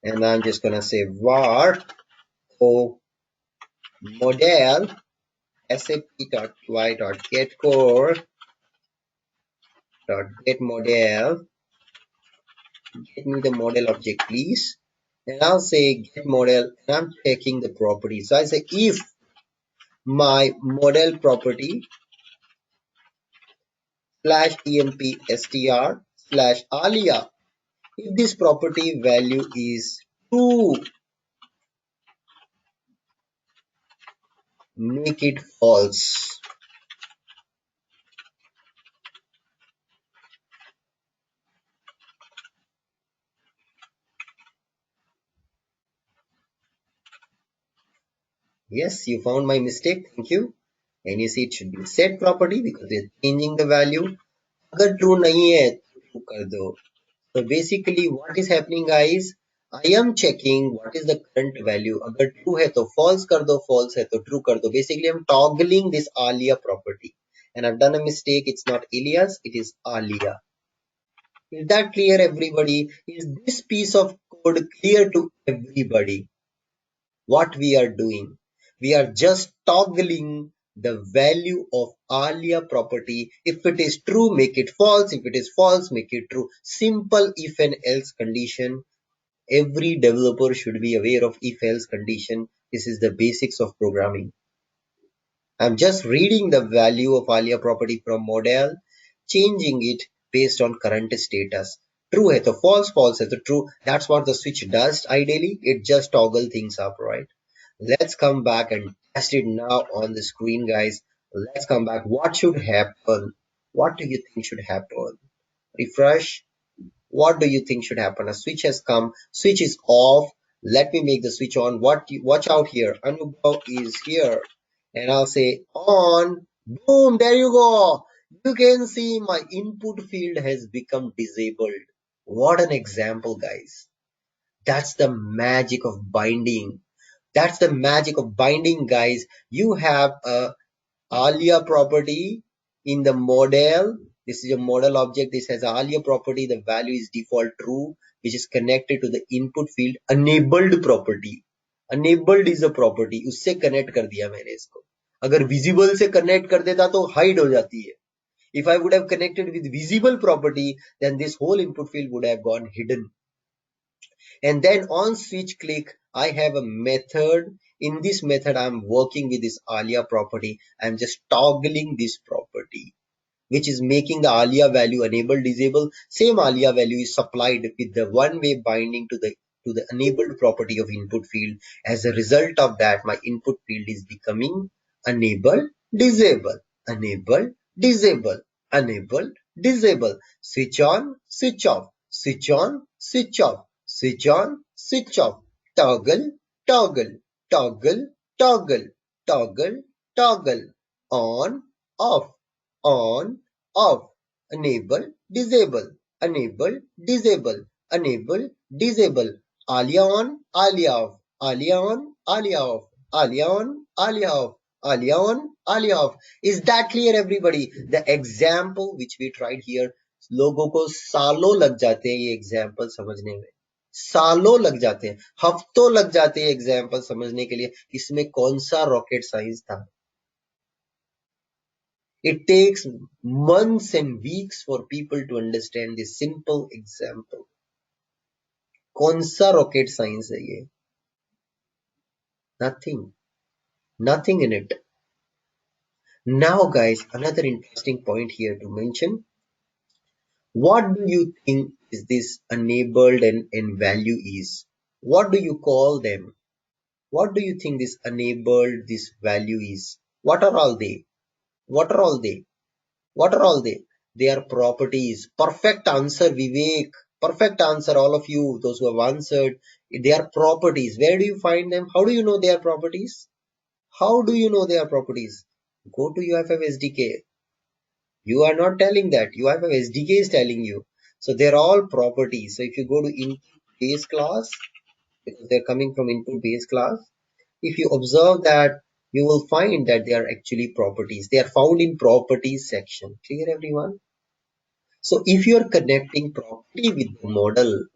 And I'm just gonna say var o model sap.ui.getCore.getModel. Get me the model object, please. And I'll say get model, and I'm checking the property. So I say if my model property slash empstr slash alia, if this property value is true, make it false. Yes, you found my mistake. Thank you. And you see it should be set property because we're changing the value. अगर true नहीं है तो true कर दो. So basically what is happening, guys? I am checking what is the current value. अगर true है तो false कर दो, false है तो true कर दो. Basically I'm toggling this alia property. And I've done a mistake. It's not alias, it is alia. Is that clear, everybody? Is this piece of code clear to everybody? What we are doing? We are just toggling the value of alia property. If it is true, make it false. If it is false, make it true. Simple if and else condition. Every developer should be aware of if else condition. This is the basics of programming. I'm just reading the value of alia property from model, changing it based on current status. true है तो false, false है तो true. That's what the switch does ideally. It just toggle things up, right? Let's come back and test it now on the screen, guys. Let's come back. What should happen? What do you think should happen? Refresh. What do you think should happen? A switch has come. Switch is off. Let me make the switch on. Watch out here. Anubhav is here. And I'll say on. Boom. There you go. You can see my input field has become disabled. What an example, guys. That's the magic of binding. That's the magic of binding, guys. You have a Alia property in the model. This is a model object. This has Alia property. The value is default true, which is connected to the input field enabled property. Enabled is a property. उससे connect कर दिया मैंने इसको. अगर visible से connect कर देता तो hide हो जाती है. If I would have connected with visible property, then this whole input field would have gone hidden. And then on switch click, I have a method. In this method, I'm working with this Alia property. I'm just toggling this property, which is making the Alia value enable disable. Same Alia value is supplied with the one-way binding to the enabled property of input field. As a result of that, my input field is becoming enable disable, enable disable, enable disable, switch on, switch off, switch on, switch off, switch on, switch off, toggle, toggle, toggle, toggle, toggle, toggle, on, off, on, off, enable, disable, enable, disable, enable, disable, Alia on, Alia off, Alia on, Alia off, Alia on, Alia off, Alia on, Alia off. Is that clear, everybody? The example which we tried here, लोगों को सालों लग जाते हैं ये example समझने में, सालों लग जाते हैं, हफ्तों लग जाते हैं एग्जाम्पल समझने के लिए. इसमें कौन सा रॉकेट साइंस था? It takes months and weeks for people to understand this simple example. कौन सा rocket science है ये? Nothing. Nothing in it. Now guys, another interesting point here to mention. What do you think is this enabled and value is? What do you call them? What do you think this enabled, this value is? What are all they? What are all they? What are all they? They are properties. Perfect answer, Vivek. Perfect answer, all of you, those who have answered. They are properties. Where do you find them? How do you know they are properties? How do you know they are properties? Go to UI5 SDK. You are not telling that. UI5 SDK is telling you. So they're all properties. So if you go to input base class, because they're coming from input base class, if you observe that, you will find that they are actually properties. They are found in properties section. Clear, everyone? So if you are connecting property with the model,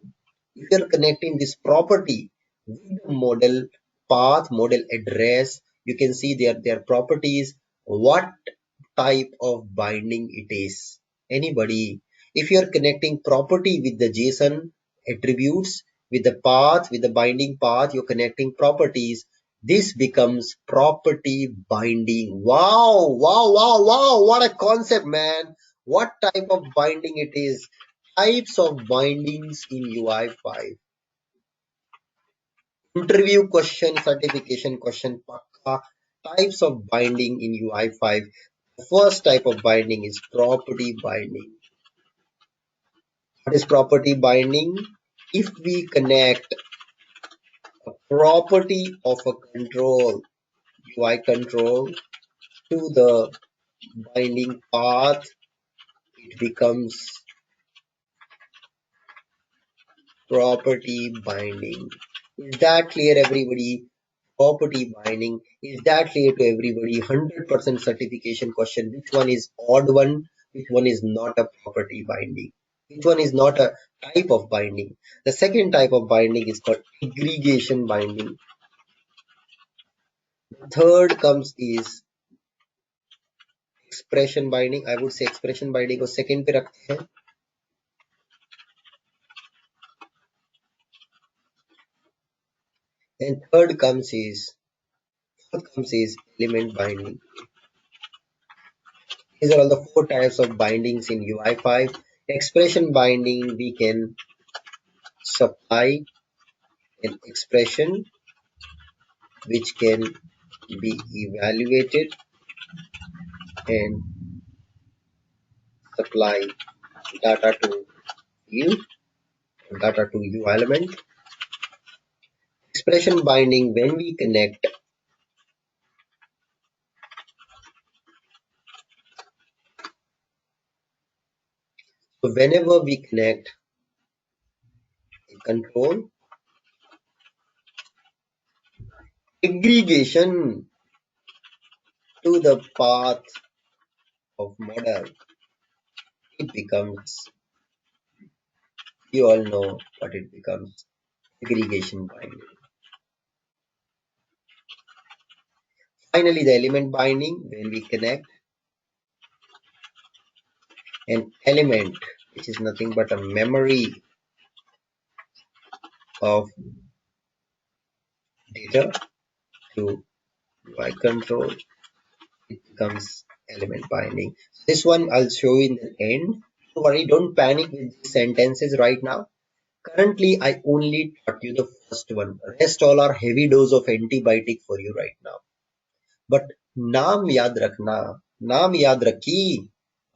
if you are connecting this property with the model path, model address, you can see their properties, what type of binding it is. Anybody? If you are connecting property with the JSON attributes, with the path, with the binding path, you're connecting properties. This becomes property binding. Wow, wow, wow, wow. What a concept, man. What type of binding it is? Types of bindings in UI5. Interview question, certification question, pakka. Types of binding in UI5. The first type of binding is property binding. What is property binding? If we connect a property of a control, UI control, to the binding path, it becomes property binding. Is that clear, everybody? Property binding. Is that clear to everybody? 100% certification question. Which one is odd one? Which one is not a property binding? Which one is not a type of binding? The second type of binding is called aggregation binding. The third comes is expression binding. I would say expression binding को second पे रखते हैं. And fourth comes is element binding. These are all the four types of bindings in UI5. Expression binding, we can supply an expression which can be evaluated and supply data to view, data to view element. Expression binding, when we connect, so whenever we connect a control aggregation to the path of model, it becomes, you all know what it becomes, aggregation binding. Finally, the element binding, when we connect an element which is nothing but a memory of data to UI control, it becomes element binding. This one I'll show you in the end. Don't worry, don't panic with these sentences right now. Currently, I only taught you the first one. Rest all are heavy dose of antibiotic for you right now. But naam yaad rakhna, naam yaad rakhi.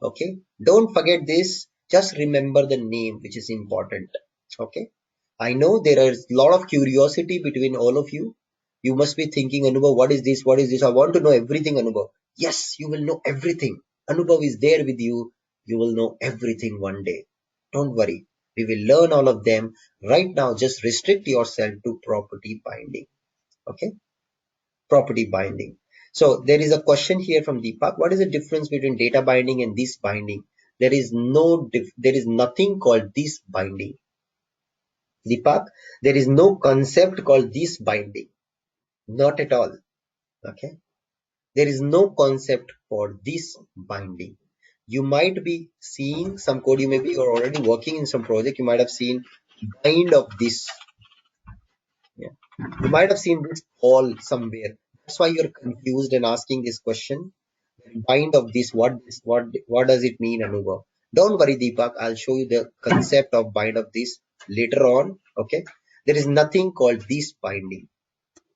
Okay, don't forget this. Just remember the name, which is important. Okay, I know there is a lot of curiosity between all of you. You must be thinking, Anubhav, what is this? What is this? I want to know everything, Anubhav. Yes, you will know everything. Anubhav is there with you. You will know everything one day. Don't worry. We will learn all of them. Right now, just restrict yourself to property binding. Okay, property binding. So there is a question here from Deepak. What is the difference between data binding and this binding? There is nothing called this binding. Deepak, there is no concept called this binding. Not at all. Okay. There is no concept for this binding. You might be seeing some code. You're already working in some project. You might have seen bind of this. Yeah. You might have seen this all somewhere. That's why you're confused and asking this question. Bind of what does it mean, Anubhav? Don't worry, Deepak. I'll show you the concept of bind of this later on. Okay. There is nothing called this binding.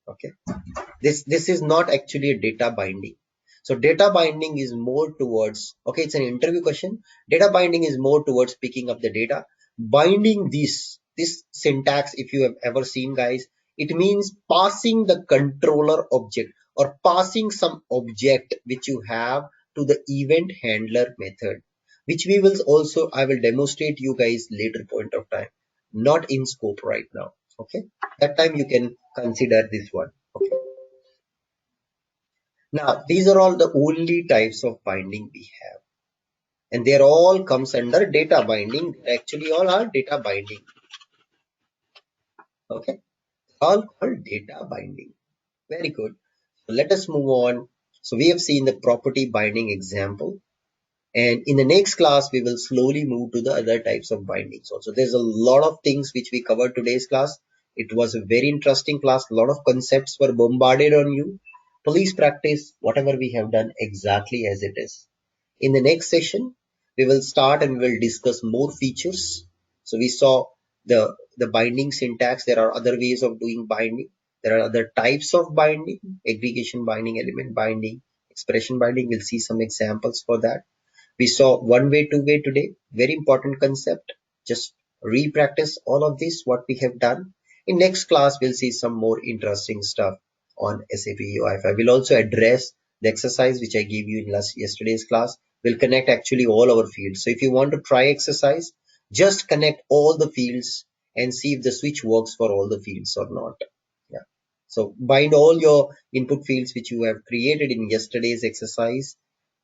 Okay. This is not actually a data binding. So data binding is more towards, okay, it's an interview question. Data binding is more towards picking up the data. Binding this syntax, if you have ever seen, guys, it means passing the controller object or passing some object which you have to the event handler method, which I will demonstrate you guys later point of time, not in scope right now. Okay, that time you can consider this one. Okay. Now, these are all the only types of binding we have. And they all comes under data binding. They actually all are data binding. Okay. All called data binding. Very good. So let us move on. So we have seen the property binding example. And in the next class, we will slowly move to the other types of bindings also. There's a lot of things which we covered today's class. It was a very interesting class. A lot of concepts were bombarded on you. Please practice whatever we have done exactly as it is. In the next session, we will start and we will discuss more features. So we saw the binding syntax. There are other ways of doing binding. There are other types of binding, aggregation binding, element binding, expression binding. We'll see some examples for that. We saw one way, two way today. Very important concept. Just re-practice all of this, what we have done. In next class, we'll see some more interesting stuff on SAP UI5. We'll also address the exercise which I gave you in yesterday's class. We'll connect actually all our fields. So if you want to try exercise, just connect all the fields and see if the switch works for all the fields or not. Yeah. So bind all your input fields which you have created in yesterday's exercise.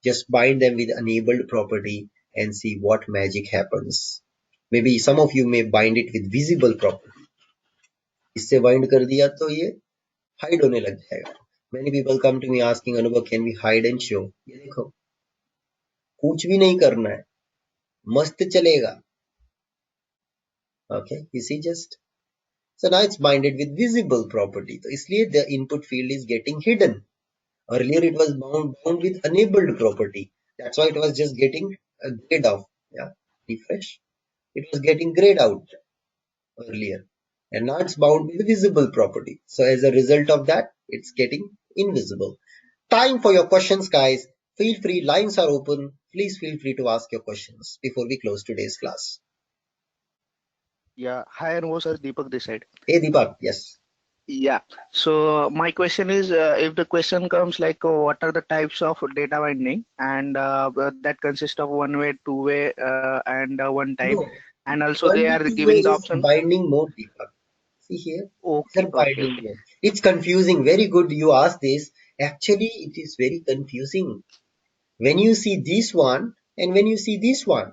Just bind them with enabled property and see what magic happens. Maybe some of you may bind it with visible property. इससे bind कर दिया तो ये hide होने लग जाएगा. Many people come to me asking, Anubhav, can we hide and show? ये देखो, कुछ भी नहीं करना है, मस्त चलेगा. Okay, you see just. So now it's binded with visible property. So इसलिए the input field is getting hidden. Earlier it was bound with enabled property. That's why it was just getting a grayed off. Yeah. Refresh. It was getting grayed out earlier, and now it's bound with the visible property. So as a result of that, it's getting invisible. Time for your questions, guys. Feel free, lines are open. Please feel free to ask your questions before we close today's class. Yeah, hi Anvo sir, Deepak this side. Hey Deepak, yes. Yeah, so my question is if the question comes like what are the types of data binding and that consists of one way, two way, and one time, No, and also they one are two way giving the is option. binding mode, Deepak. See here, these Okay, are okay, binding okay. mode. It's confusing. Very good you asked this. Actually, it is very confusing. When you see this one and when you see this one,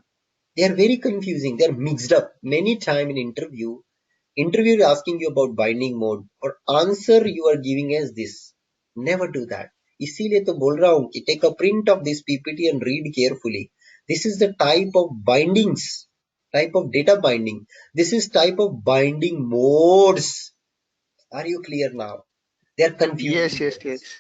they are very confusing. They are mixed up. Many time in interviewer asking you about binding mode or answer you are giving as this. Never do that. इसीलिए तो बोल रहा हूँ कि take a print of this PPT and read carefully. This is the type of bindings, type of data binding. This is type of binding modes. Are you clear now? They are Yes, confusing yes, yes, words.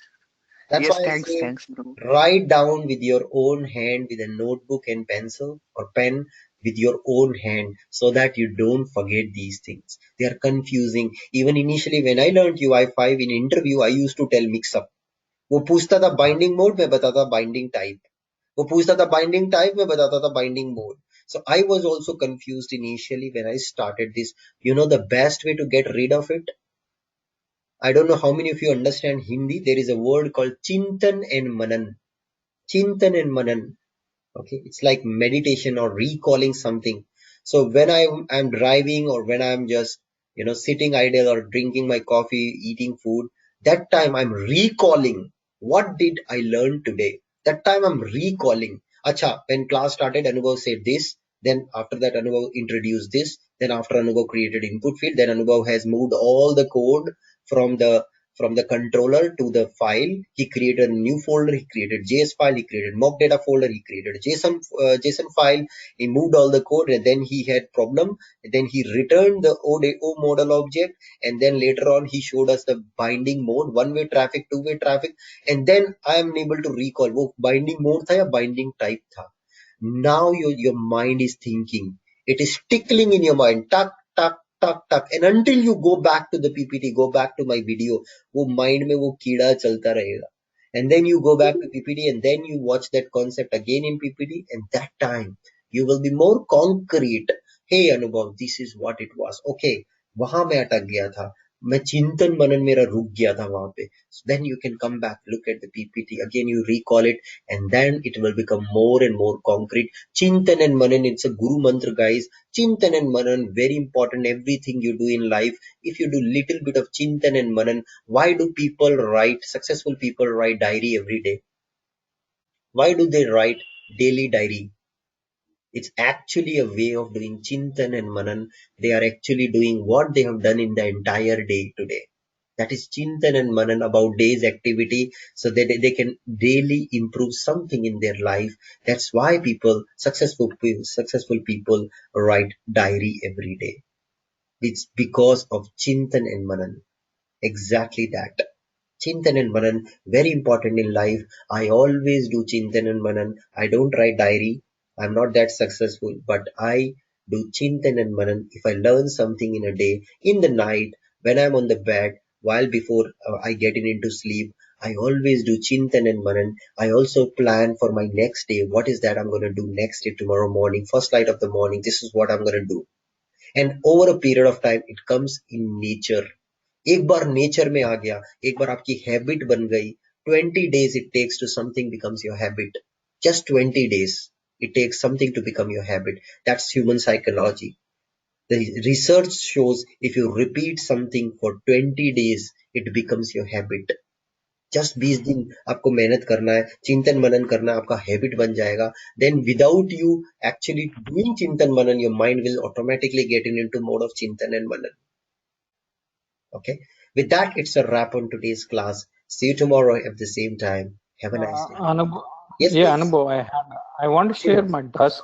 That's yes. why I Thanks, say thanks, bro. write down with your own hand with a notebook and pencil or pen with your own hand so that you don't forget these things. They are confusing. Even initially when I learned UI5 in interview, I used to tell mix up. वो पूछता था binding mode मैं बताता binding type वो पूछता था binding type मैं बताता था binding mode so I was also confused initially when I started this. You know the best way to get rid of it? I don't know how many of you understand Hindi. There is a word called Chintan and Manan. Chintan and Manan. Okay, it's like meditation or recalling something. So when I'm driving or when I'm just sitting idle or drinking my coffee, eating food, that time I'm recalling what did I learn today. That time I'm recalling. Acha, when class started, Anubhav said this. Then after that, Anubhav introduced this. Then after Anubhav created input field, then Anubhav has moved all the code from the from the controller to the file. He created a new folder. He created JS file. He created mock data folder. He created a JSON file. He moved all the code, and then he had problem. Then he returned the ODO model object, and then later on he showed us the binding mode, one-way traffic, two-way traffic, and then I am able to recall वो binding mode था या binding type था. Now your mind is thinking. It is tickling in your mind. Tuck, tuck, tuck, tuck. And until you go back to the PPT, go back to my video, वो mind में वो कीड़ा चलता रहेगा. And then you go back to PPT and then you watch that concept again in PPT, and that time you will be more concrete. Hey Anubhav, this is what it was. Okay, वहां मैं अटक गया था. मैं चिंतन मनन मेरा रुक गया था वहां पे. So then you can come back, look at the PPT again, you recall it, and then it will become more and more concrete. Chintan and Manan, it's a guru mantra, guys. Chintan and Manan, very important. Everything you do in life, if you do little bit of Chintan and Manan, why do people write, successful people write diary every day? Why do they write daily diary? It's actually a way of doing Chintan and Manan. They are actually doing what they have done in the entire day today. That is Chintan and Manan about day's activity so that they can daily improve something in their life. That's why successful people write diary every day. It's because of Chintan and Manan. Exactly that. Chintan and Manan, very important in life. I always do Chintan and Manan. I don't write diary. I'm not that successful, but I do Chintan and Manan. If I learn something in a day, in the night, when I'm on the bed, while before I get into sleep, I always do Chintan and Manan. I also plan for my next day. What is that I'm going to do next day, tomorrow morning, first light of the morning? This is what I'm going to do. And over a period of time, it comes in nature. एक बार nature में आ गया, एक बार आपकी habit बन गई. 20 days it takes to something becomes your habit. Just 20 days it takes something to become your habit. That's human psychology. The research shows if you repeat something for 20 days it becomes your habit. Just 20 दिन आपको मेहनत करना है, चिंतन मनन करना है, आपका habit बन जाएगा. Then without you actually doing चिंतन मनन, your mind will automatically get into mode of चिंतन and manan. Okay. With that, it's a wrap on today's class. See you tomorrow at the same time. Have a nice day. Anubhav, Yes, yeah, please. Anubhav, I want to share my task.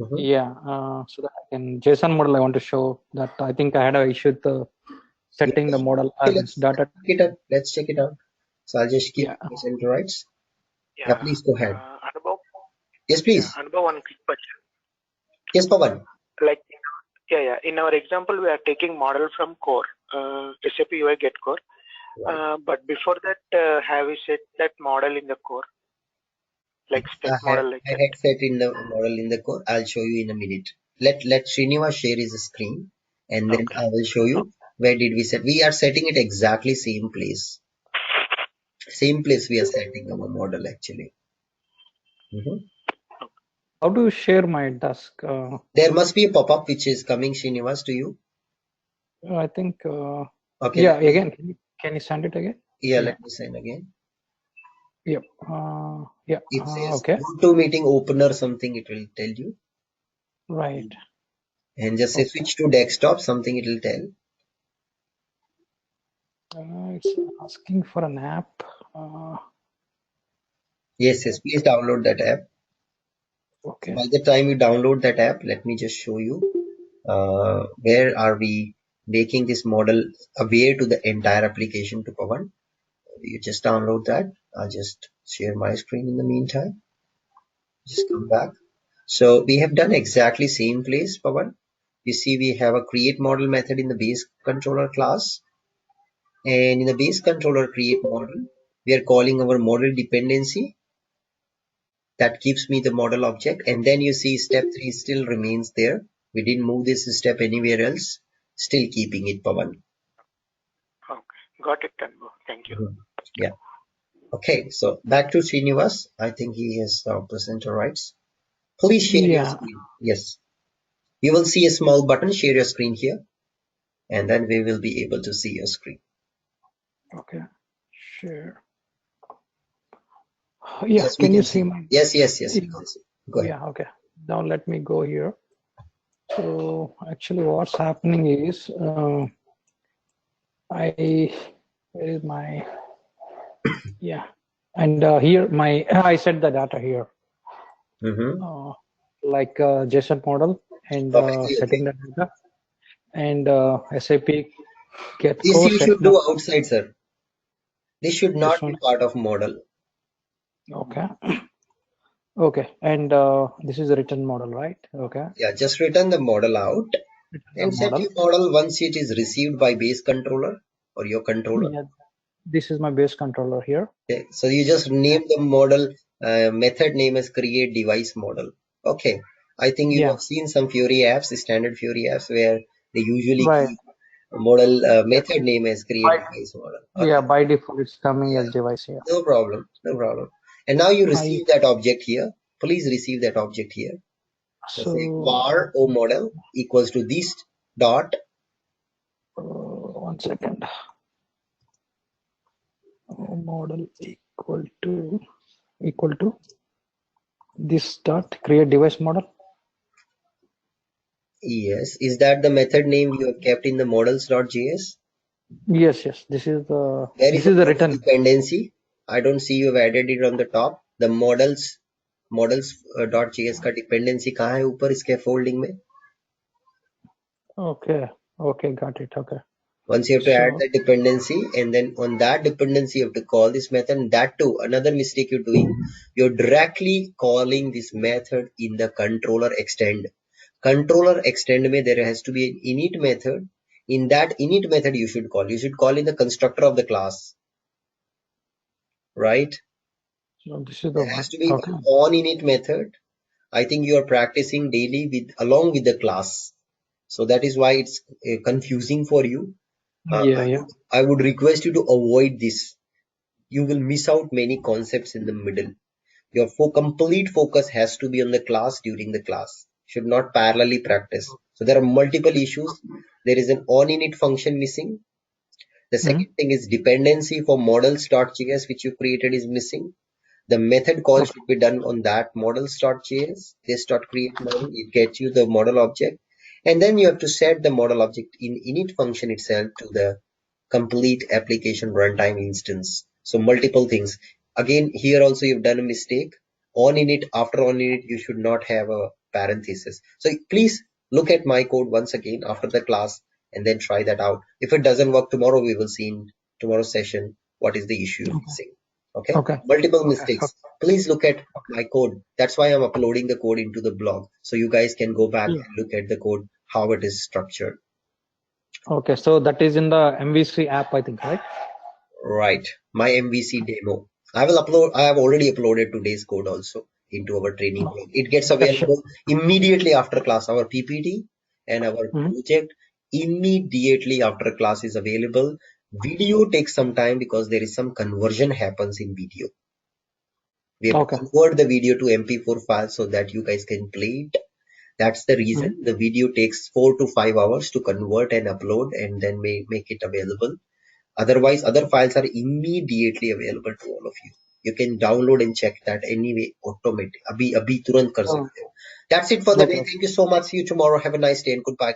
Mhm. Yeah, so that I can JSON model. I want to show that I think I had a issue with the setting the Yes. model Okay, as data. check it out. Let's check it out. So I'll just keep Yeah, my center rights. Yeah, Yeah, please go ahead. Anubhav. Yes, Yeah, please. Anubhav, one quick question. Yes, Pawan. Like, in our example, we are taking model from core, SAP UI Get Core. Right. But before that, have we set that model in the core? Like step model like I that? had set in the model in the core. I'll show you in a minute. Let Srinivas share his screen, and then Okay. I will show you where did we set. We are setting it exactly same place. Same place we are setting our model actually. How to share my desk? There must be a pop-up which is coming, Srinivas, to you. I think. Okay. Yeah. Again, can you send it again? Yeah, let me send again. Yep. Yeah. It says Okay. go to meeting opener something. It will tell you, Right. and just say Okay. switch to desktop. Something it will tell. It's asking for an app. Yes. Please download that app. Okay. By the time you download that app, let me just show you where are we making this model aware to the entire application to Pawan. You just download that. I'll just share my screen in the meantime. Just come back. So we have done exactly same place, Pawan. You see we have a create model method in the base controller class, and in the base controller create model we are calling our model dependency that gives me the model object, and then you see step 3 still remains there. We didn't move this step anywhere else, still keeping it, Pawan. Okay. Got it, Tanvo. Thank you. Yeah. Okay, so back to Srinivas. I think he has presenter rights. Please share your screen. Yes. You will see a small button, share your screen here, and then we will be able to see your screen. Okay. Share. Yeah. Yes, Can you see my? Yes. We can see. Go ahead. Yeah. Okay. Now let me go here. So actually, what's happening is where is my? Yeah. And here I set the data here. Like JSON model and setting the data, and SAP Get This Core you set should my do outside, sir. This should not be part of model. Okay. Okay. And this is a written model, right? Okay. Yeah, just return the model out and set your model once it is received by base controller or your controller. Yeah. This is my base controller here. Okay. So you just name the model method name as create device model. Okay. I think you have seen some Fury apps, standard Fury apps, where they usually keep model method name as create device model. Okay. Yeah, by default it's coming as device here. No problem. And now you receive that object here. Please receive that object here. So say var o model equals to this dot. 1 second. O model equal to this dot create device model. Yes. Is that the method name you have kept in the models.js? Yes. This is the written dependency. I don't see you have added it on the top. The models.js का dependency कहाँ है ऊपर scaffolding में? Okay, got it. Okay. Once you have to add that dependency, and then on that dependency you have to call this method. And that too, another mistake you're doing, you're directly calling this method in the controller extend. Controller extend में there has to be an init method. In that init method you should call in the constructor of the class, right? So this is the There one. has to be an on init method. I think you are practicing daily along with the class, so that is why it's confusing for you. I would request you to avoid this. You will miss out many concepts in the middle. Your complete focus has to be on the class during the class. Should not parallelly practice. So there are multiple issues. There is an on init function missing. The second thing is dependency for models.js which you created is missing. The method call should be done on that models.js, this.create model. It gets you the model object, and then you have to set the model object in init function itself to the complete application runtime instance. So multiple things. Again, here also you've done a mistake. On init, after on init, you should not have a parenthesis. So please look at my code once again after the class and then try that out. If it doesn't work tomorrow, we will see in tomorrow's session what is the issue you're facing. Okay, Okay. multiple Okay. mistakes. Please look at my code. That's why I'm uploading the code into the blog, so you guys can go back Yeah. and look at the code, how it is structured. Okay. So that is in the MVC app, I think, right? Right, my MVC demo. I have already uploaded today's code also into our training blog. It gets Okay, sure. available immediately after class. Our PPT and our project immediately after class is available. Video takes some time because there is some conversion happens in video. We have to convert the video to MP4 file so that you guys can play it. That's the reason the video takes 4 to 5 hours to convert and upload and then make it available. Otherwise, other files are immediately available to all of you. You can download and check that anyway, automatic. Abhi turant kar sakte ho. That's it for the day. Thank you so much. See you tomorrow. Have a nice day and goodbye.